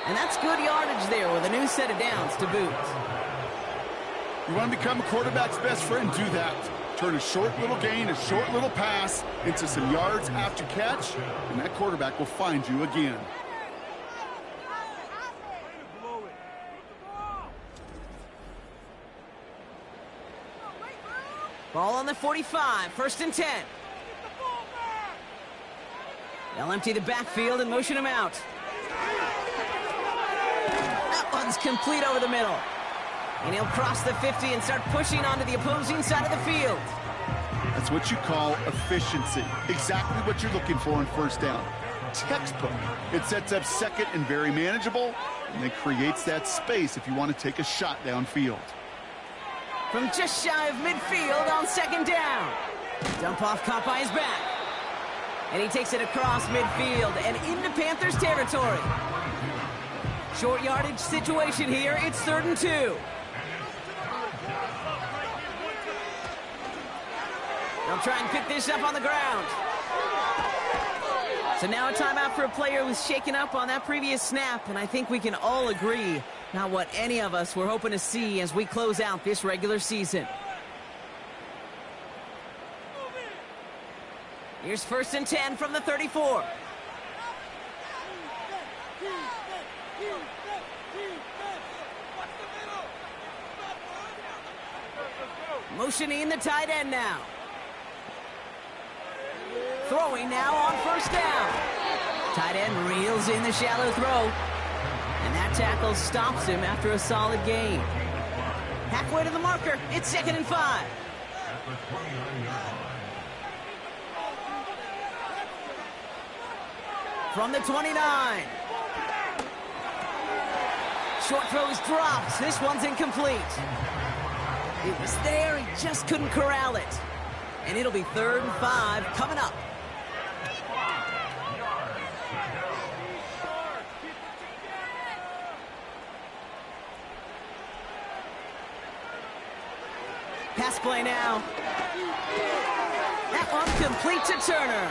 And that's good yardage there with a new set of downs to boot. You want to become a quarterback's best friend? Do that. Turn a short little gain, a short little pass into some yards after catch, and that quarterback will find you again. Ball on the 45, 1st and 10. They'll empty the backfield and motion him out. That one's complete over the middle. And he'll cross the 50 and start pushing onto the opposing side of the field. That's what you call efficiency. Exactly what you're looking for on 1st down. Textbook. It sets up 2nd and very manageable, and it creates that space if you want to take a shot downfield. From just shy of midfield on 2nd down. Dump off caught by his back. And he takes it across midfield and into Panthers territory. Short yardage situation here. It's 3rd and 2. They'll try and pick this up on the ground. So now a timeout for a player who was shaken up on that previous snap, and I think we can all agree not what any of us were hoping to see as we close out this regular season. Here's 1st and 10 from the 34. Motioning the tight end now. Throwing now on 1st down. Tight end reels in the shallow throw. And that tackle stops him after a solid gain. Halfway to the marker, it's 2nd and 5. From the 29. Short throw is dropped. This one's incomplete. It was there, he just couldn't corral it. And it'll be 3rd and 5 coming up. Pass play now. That one complete to Turner.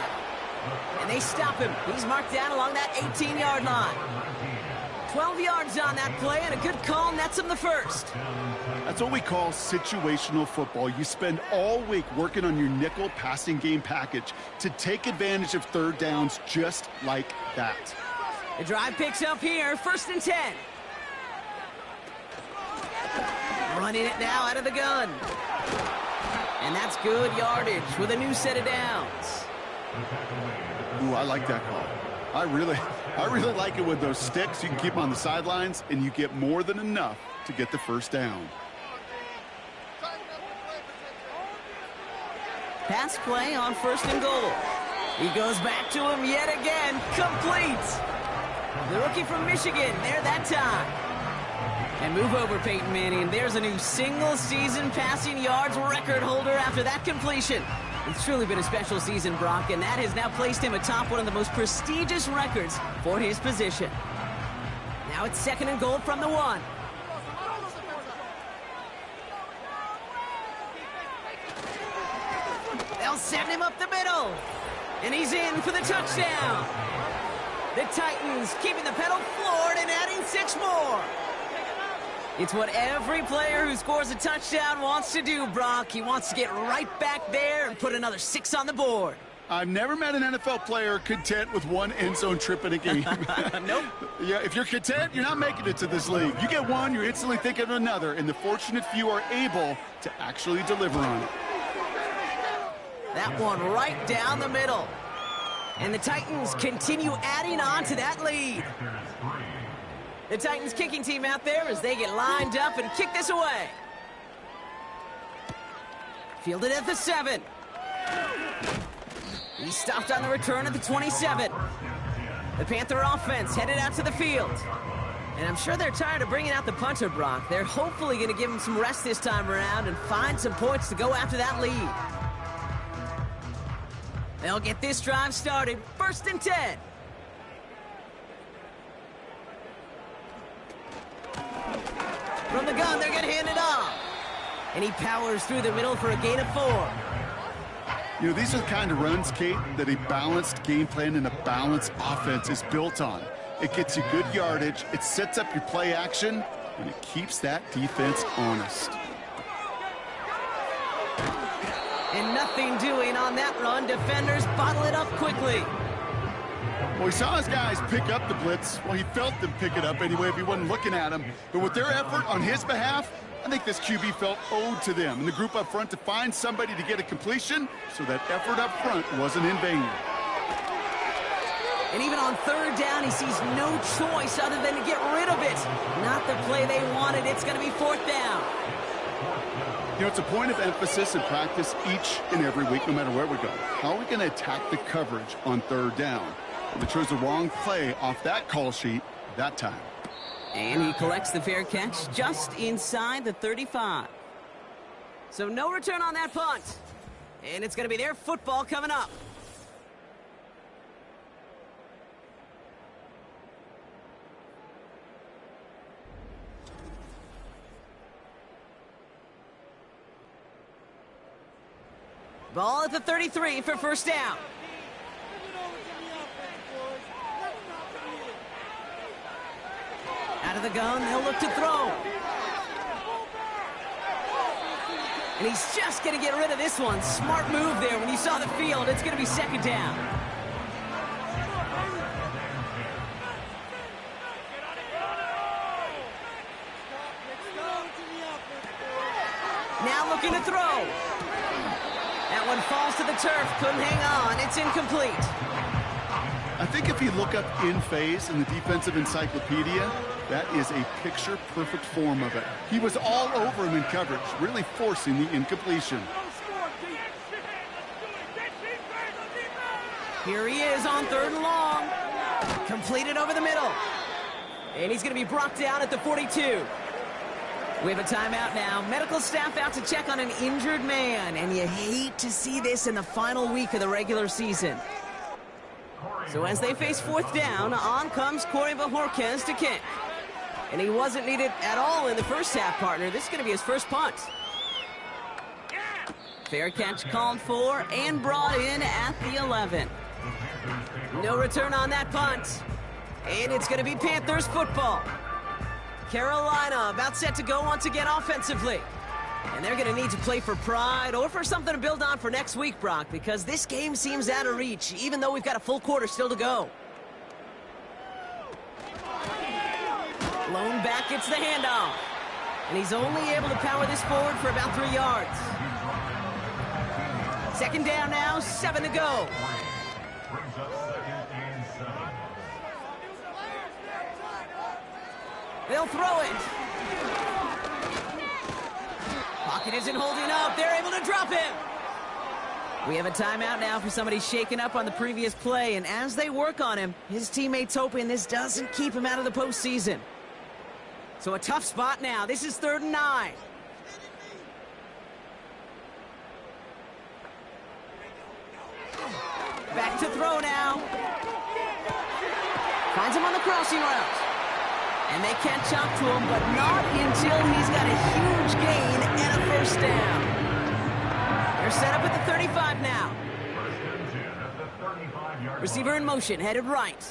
And they stop him. He's marked down along that 18-yard line. 12 yards on that play, and a good call nets him the 1st. That's what we call situational football. You spend all week working on your nickel passing game package to take advantage of 3rd downs just like that. The drive picks up here, 1st and 10. Running it now out of the gun. And that's good yardage with a new set of downs. Ooh, I like that call. I really like it with those sticks. You can keep them on the sidelines, and you get more than enough to get the 1st down. Pass play on 1st and goal. He goes back to him yet again. Complete. The rookie from Michigan there that time. And move over, Peyton Manning. There's a new single-season passing yards record holder after that completion. It's truly been a special season, Brock, and that has now placed him atop one of the most prestigious records for his position. Now it's 2nd and goal from the 1. They'll send him up the middle. And he's in for the touchdown. The Titans keeping the pedal floored and adding 6 more. It's what every player who scores a touchdown wants to do, Brock. He wants to get right back there and put another 6 on the board. I've never met an NFL player content with one end zone trip in a game. Nope. Yeah, if you're content, you're not making it to this league. You get one, you're instantly thinking of another, and the fortunate few are able to actually deliver on it. That one right down the middle. And the Titans continue adding on to that lead. The Titans kicking team out there as they get lined up and kick this away. Fielded at the 7. He's stopped on the return at the 27. The Panther offense headed out to the field. And I'm sure they're tired of bringing out the punter, Brock. They're hopefully going to give him some rest this time around and find some points to go after that lead. They'll get this drive started. 1st and 10. From the gun, they're going to hand it off. And he powers through the middle for a gain of 4. You know, these are the kind of runs, Kate, that a balanced game plan and a balanced offense is built on. It gets you good yardage, it sets up your play action, and it keeps that defense honest. And nothing doing on that run. Defenders bottle it up quickly. Well, he saw his guys pick up the blitz. Well, he felt them pick it up anyway if he wasn't looking at them. But with their effort on his behalf, I think this QB felt owed to them and the group up front to find somebody to get a completion, so that effort up front wasn't in vain. And even on 3rd down, he sees no choice other than to get rid of it. Not the play they wanted. It's going to be 4th down. You know, it's a point of emphasis and practice each and every week, no matter where we go. How are we going to attack the coverage on 3rd down? Well, they chose the wrong play off that call sheet that time. And he collects the fair catch just inside the 35. So no return on that punt. And it's going to be their football coming up. Ball at the 33 for 1st down. Out of the gun, they'll look to throw. And he's just going to get rid of this one. Smart move there when you saw the field. It's going to be 2nd down. Now looking to throw. That one falls to the turf. Couldn't hang on. It's incomplete. I think if you look up in phase in the defensive encyclopedia, that is a picture-perfect form of it. He was all over him in coverage, really forcing the incompletion. Here he is on 3rd and long. Completed over the middle. And he's going to be brought down at the 42. We have a timeout now. Medical staff out to check on an injured man. And you hate to see this in the final week of the regular season. So as they face 4th down, on comes Corey Bajorquez to kick. And he wasn't needed at all in the first half, partner. This is going to be his first punt. Fair catch called for and brought in at the 11. No return on that punt. And it's going to be Panthers football. Carolina about set to go once again offensively. And they're going to need to play for pride or for something to build on for next week, Brock, because this game seems out of reach, even though we've got a full quarter still to go. Lone back gets the handoff. And he's only able to power this forward for about 3 yards. 2nd down now, 7 to go. They'll throw it. Pocket isn't holding up. They're able to drop him. We have a timeout now for somebody shaken up on the previous play, and as they work on him, his teammates hoping this doesn't keep him out of the postseason. So a tough spot now. This is 3rd and 9. Back to throw now. Finds him on the crossing route. And they catch up to him, but not until he's got a huge gain and a 1st down. They're set up at the 35 now. Receiver in motion, headed right.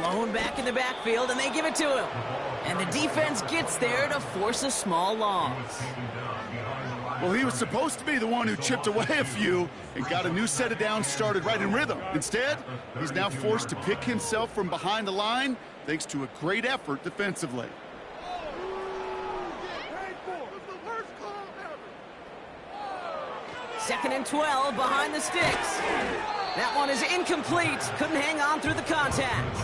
Blown back in the backfield, and they give it to him. And the defense gets there to force a small loss. Well, he was supposed to be the one who chipped away a few and got a new set of downs started right in rhythm. Instead, he's now forced to pick himself from behind the line thanks to a great effort defensively. Second and 12 behind the sticks. That one is incomplete. Couldn't hang on through the contact.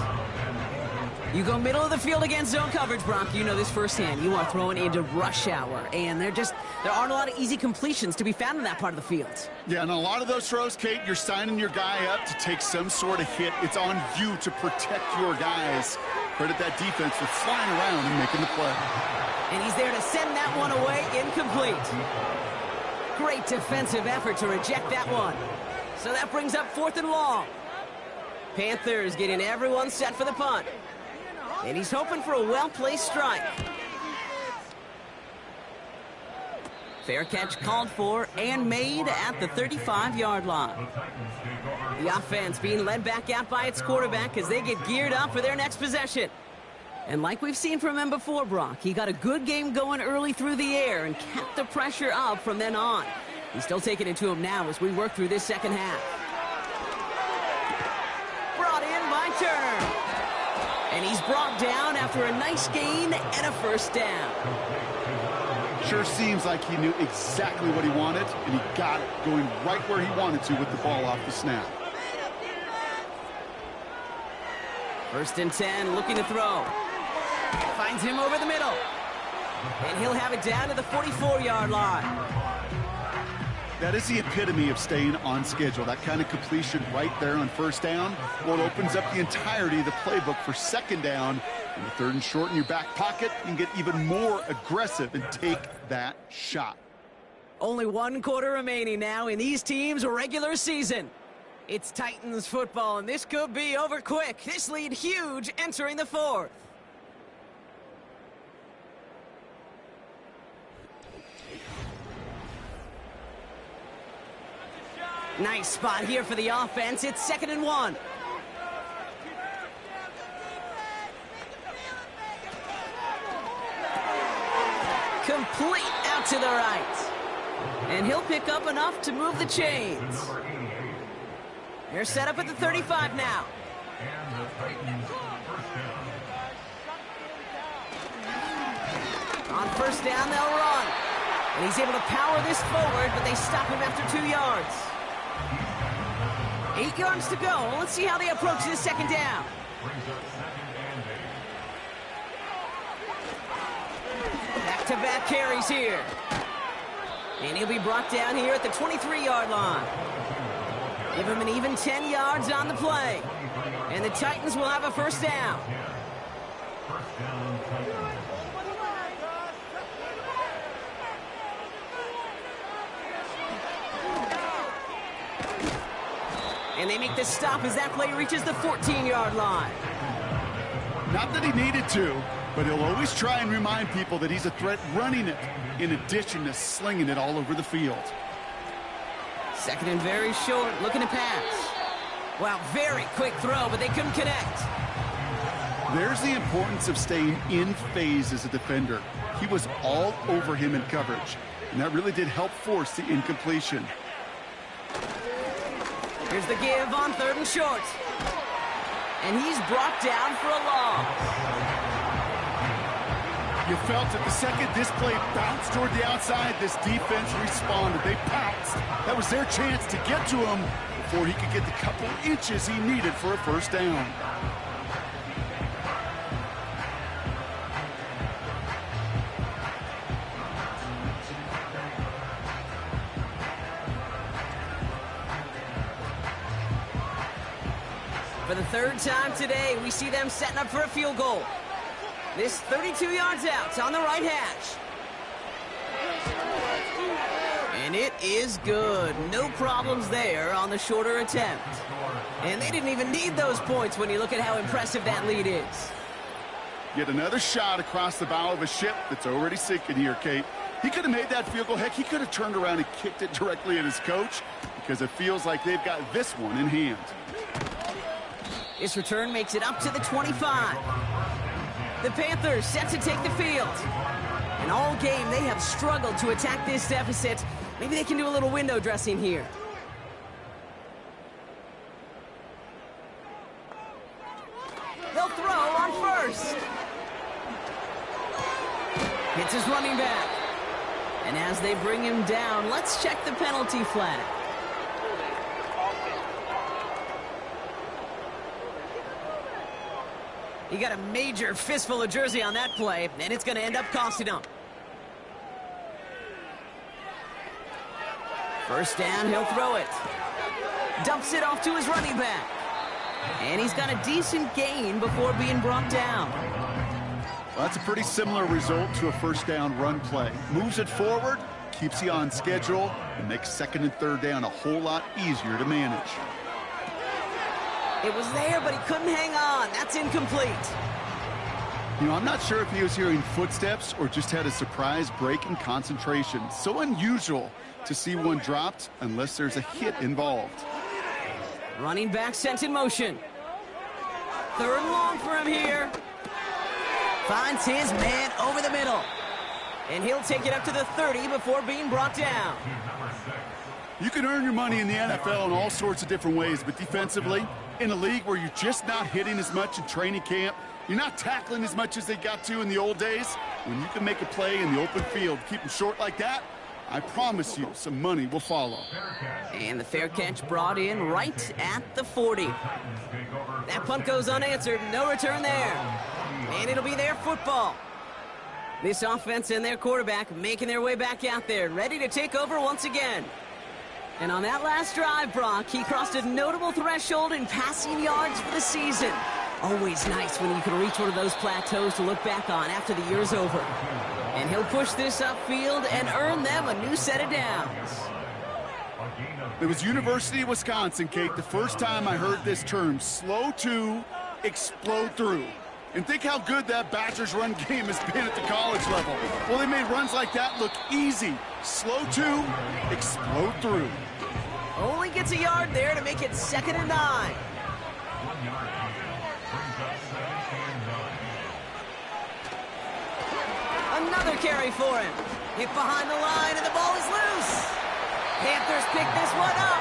You go middle of the field against zone coverage, Brock. You know this firsthand. You are throwing into rush hour, and there aren't a lot of easy completions to be found in that part of the field. Yeah, and a lot of those throws, Kate, you're signing your guy up to take some sort of hit. It's on you to protect your guys. Credit that defense for flying around and making the play. And he's there to send that one away incomplete. Great defensive effort to reject that one. So that brings up 4th and long. Panthers getting everyone set for the punt. And he's hoping for a well-placed strike. Fair catch called for and made at the 35-yard line. The offense being led back out by its quarterback as they get geared up for their next possession. And like we've seen from him before, Brock, he got a good game going early through the air and kept the pressure up from then on. He's still taking it to him now as we work through this second half. Brought in by Turner. And he's brought down after a nice gain and a first down. Sure seems like he knew exactly what he wanted, and he got it, going right where he wanted to with the ball off the snap. 1st and 10, looking to throw. Finds him over the middle. And he'll have it down to the 44-yard line. That is the epitome of staying on schedule. That kind of completion right there on 1st down. Well, it opens up the entirety of the playbook for 2nd down. And the 3rd and short in your back pocket, you can get even more aggressive and take that shot. Only 1 quarter remaining now in these teams' regular season. It's Titans football, and this could be over quick. This lead huge entering the 4th. Nice spot here for the offense. It's 2nd and 1. Complete out to the right. And he'll pick up enough to move the chains. They're set up at the 35 now. On 1st down, they'll run. And he's able to power this forward, but they stop him after 2 yards. 8 yards to go. Let's see how they approach this 2nd down. Back-to-back carries here. And he'll be brought down here at the 23-yard line. Give him an even 10 yards on the play. And the Titans will have a 1st down. And they make the stop as that play reaches the 14-yard line. Not that he needed to, but he'll always try and remind people that he's a threat running it, in addition to slinging it all over the field. 2nd and very short, looking to pass. Wow, very quick throw, but they couldn't connect. There's the importance of staying in phase as a defender. He was all over him in coverage, and that really did help force the incompletion. Here's the give on 3rd and short. And he's brought down for a loss. You felt it the second this play bounced toward the outside, this defense responded. They pounced. That was their chance to get to him before he could get the couple inches he needed for a 1st down. For the 3rd time today, we see them setting up for a field goal. This 32 yards out on the right hash. And it is good. No problems there on the shorter attempt. And they didn't even need those points when you look at how impressive that lead is. Yet another shot across the bow of a ship that's already sinking here, Kate. He could have made that field goal. Heck, he could have turned around and kicked it directly at his coach because it feels like they've got this one in hand. This return makes it up to the 25. The Panthers set to take the field. And all game, they have struggled to attack this deficit. Maybe they can do a little window dressing here. They'll throw on first. Hits his running back. And as they bring him down, let's check the penalty flag. He got a major fistful of jersey on that play, and it's going to end up costing him. First down, he'll throw it. Dumps it off to his running back. And he's got a decent gain before being brought down. Well, that's a pretty similar result to a first down run play. Moves it forward, keeps you on schedule, and makes second and third down a whole lot easier to manage. It was there, but he couldn't hang on. That's incomplete. You know, I'm not sure if he was hearing footsteps or just had a surprise break in concentration. So unusual to see one dropped unless there's a hit involved. Running back sent in motion. Third and long for him here. Finds his man over the middle. And he'll take it up to the 30 before being brought down. You can earn your money in the NFL in all sorts of different ways, but defensively, in a league where you're just not hitting as much in training camp, you're not tackling as much as they got to in the old days, when you can make a play in the open field, keep them short like that, I promise you some money will follow. And the fair catch brought in right at the 40. That punt goes unanswered. No return there. And it'll be their football. This offense and their quarterback making their way back out there, ready to take over once again. And on that last drive, Brock, he crossed a notable threshold in passing yards for the season. Always nice when you can reach one of those plateaus to look back on after the year's over. And he'll push this upfield and earn them a new set of downs. It was University of Wisconsin, Kate, the first time I heard this term, slow to explode through. And think how good that Badgers run game has been at the college level. Well, they made runs like that look easy. Slow to explode through. Only gets a yard there to make it 2nd and 9. 1 yard gain. Brings up 2nd and 9. Another carry for him. Hit behind the line, and the ball is loose. Panthers pick this one up.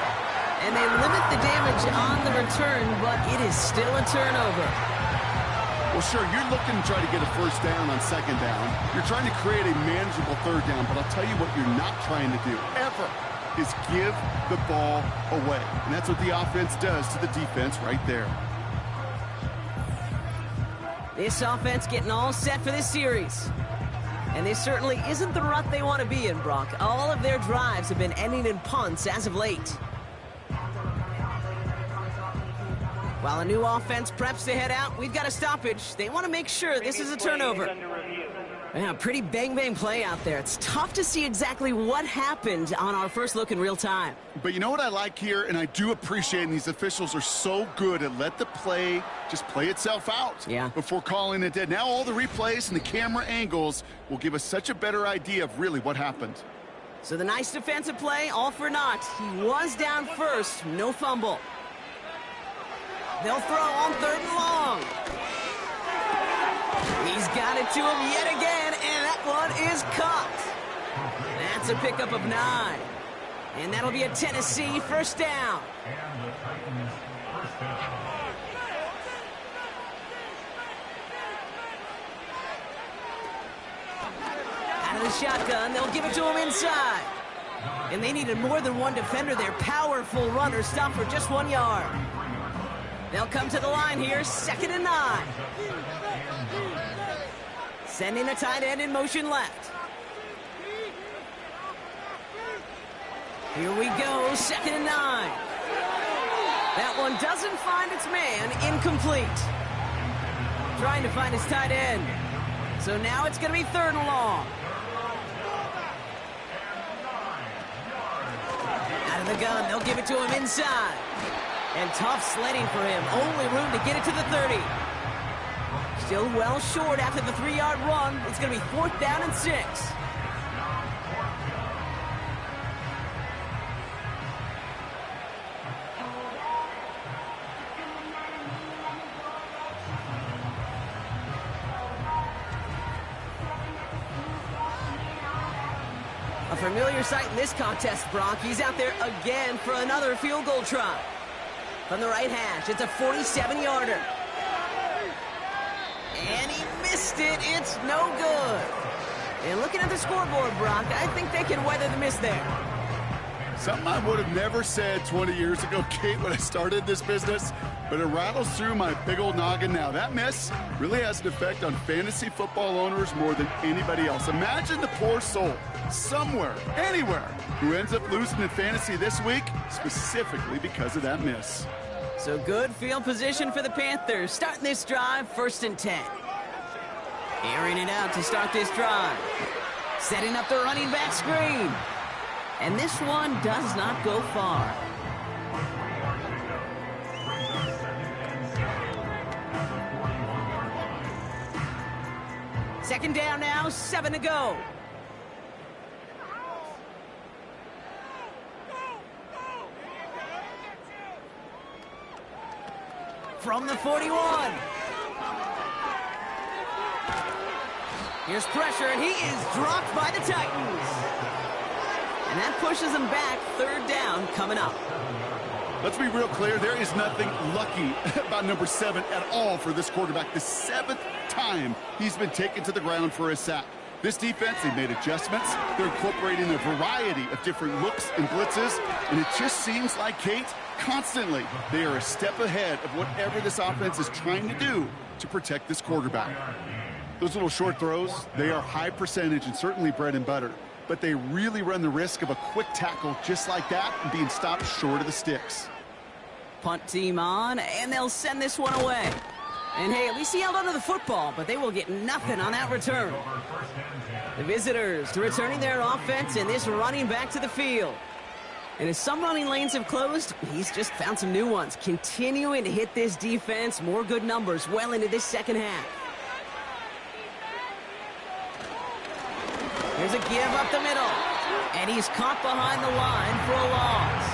And they limit the damage on the return, but it is still a turnover. Well, sure, you're looking to try to get a first down on 2nd down. You're trying to create a manageable 3rd down, but I'll tell you what you're not trying to do, ever, is give the ball away. And that's what the offense does to the defense right there. This offense getting all set for this series. And this certainly isn't the rut they want to be in, Brock. All of their drives have been ending in punts as of late. While a new offense preps to head out, we've got a stoppage. They want to make sure this is a turnover. Yeah, pretty bang-bang play out there. It's tough to see exactly what happened on our first look in real time. But you know what I like here, and I do appreciate, and these officials are so good at let the play just play itself out before calling it dead. Now all the replays and the camera angles will give us such a better idea of really what happened. So the nice defensive play, all for naught. He was down first, no fumble. They'll throw on 3rd and long. He's got it to him yet again, and that one is caught. That's a pickup of 9. And that'll be a Tennessee first down. And the Titans first down. Out of the shotgun, they'll give it to him inside. And they needed more than one defender. Their powerful runner stopped for just 1 yard. They'll come to the line here, 2nd and 9. Sending a tight end in motion left. Here we go, 2nd and 9. That one doesn't find its man, incomplete. Trying to find his tight end. So now it's going to be 3rd and long. Out of the gun, they'll give it to him inside. And tough sledding for him. Only room to get it to the 30. Still well short after the 3-yard run. It's going to be 4th down and 6. familiar sight in this contest, Brock. He's out there again for another field goal try. From the right hash, it's a 47-yarder. And he missed it. It's no good. And looking at the scoreboard, Brock, I think they can weather the miss there. Something I would have never said 20 years ago, Kate, when I started this business, but it rattles through my big old noggin now. That miss really has an effect on fantasy football owners more than anybody else. Imagine the poor soul somewhere, anywhere, who ends up losing in fantasy this week, specifically because of that miss. So good field position for the Panthers. Starting this drive, 1st and 10. Airing it out to start this drive. Setting up the running back screen. And this one does not go far. Second down now, 7 to go. From the 41. Here's pressure, and he is dropped by the Titans. And that pushes them back. 3rd down coming up. Let's be real clear. There is nothing lucky about number 7 at all for this quarterback. The 7th time he's been taken to the ground for a sack. This defense, they made adjustments. They're incorporating a variety of different looks and blitzes. And it just seems like, Kate, constantly they are a step ahead of whatever this offense is trying to do to protect this quarterback. Those little short throws, they are high percentage and certainly bread and butter. But they really run the risk of a quick tackle just like that and being stopped short of the sticks. Punt team on, and they'll send this one away. And hey, at least he held onto the football, but they will get nothing on that return. The visitors returning their offense, and this running back to the field. And as some running lanes have closed, he's just found some new ones, continuing to hit this defense. More good numbers well into this second half. Here's a give up the middle. And he's caught behind the line for a loss.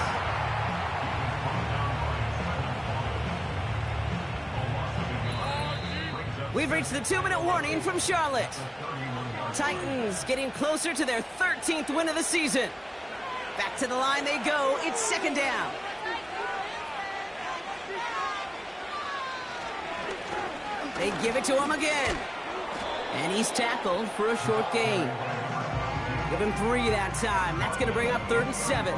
We've reached the 2-minute warning from Charlotte. Titans getting closer to their 13th win of the season. Back to the line they go. It's 2nd down. They give it to him again. And he's tackled for a short gain. Give him 3 that time. That's going to bring up 3rd and 7.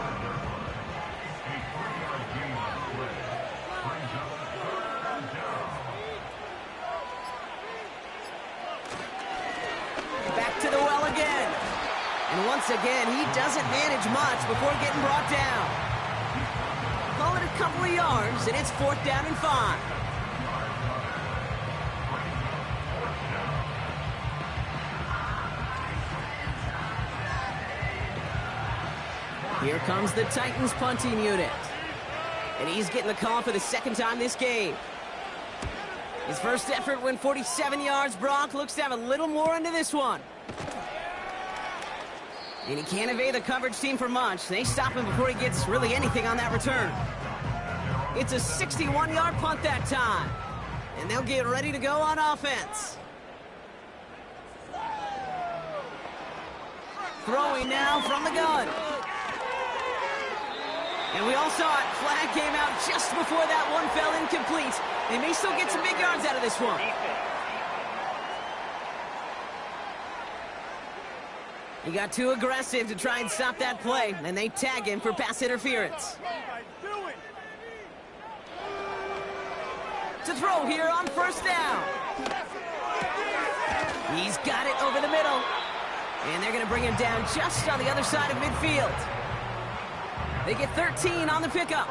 Back to the well again. And once again, he doesn't manage much before getting brought down. Call it a couple of yards, and it's 4th down and 5. Here comes the Titans punting unit. And he's getting the call for the 2nd time this game. His first effort went 47 yards. Brock looks to have a little more into this one. And he can't evade the coverage team for much. They stop him before he gets really anything on that return. It's a 61-yard punt that time. And they'll get ready to go on offense. Throwing now from the gun. And we all saw it. Flag came out just before that one fell incomplete. They may still get some big yards out of this one. He got too aggressive to try and stop that play, and they tag him for pass interference. To throw here on 1st down. He's got it over the middle. And they're going to bring him down just on the other side of midfield. They get 13 on the pickup.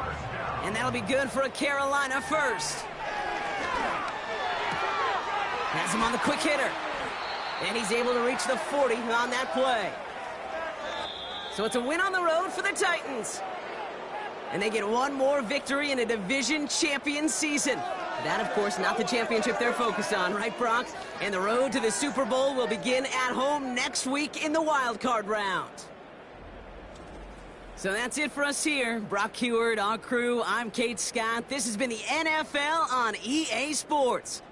And that'll be good for a Carolina first. Has him on the quick hitter. And he's able to reach the 40 on that play. So it's a win on the road for the Titans. And they get one more victory in a division champion season. That, of course, not the championship they're focused on, right, Brock? And the road to the Super Bowl will begin at home next week in the wild card round. So that's it for us here. Brock Heward, our crew, I'm Kate Scott. This has been the NFL on EA Sports.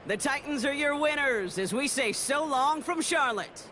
The Titans are your winners as we say so long from Charlotte.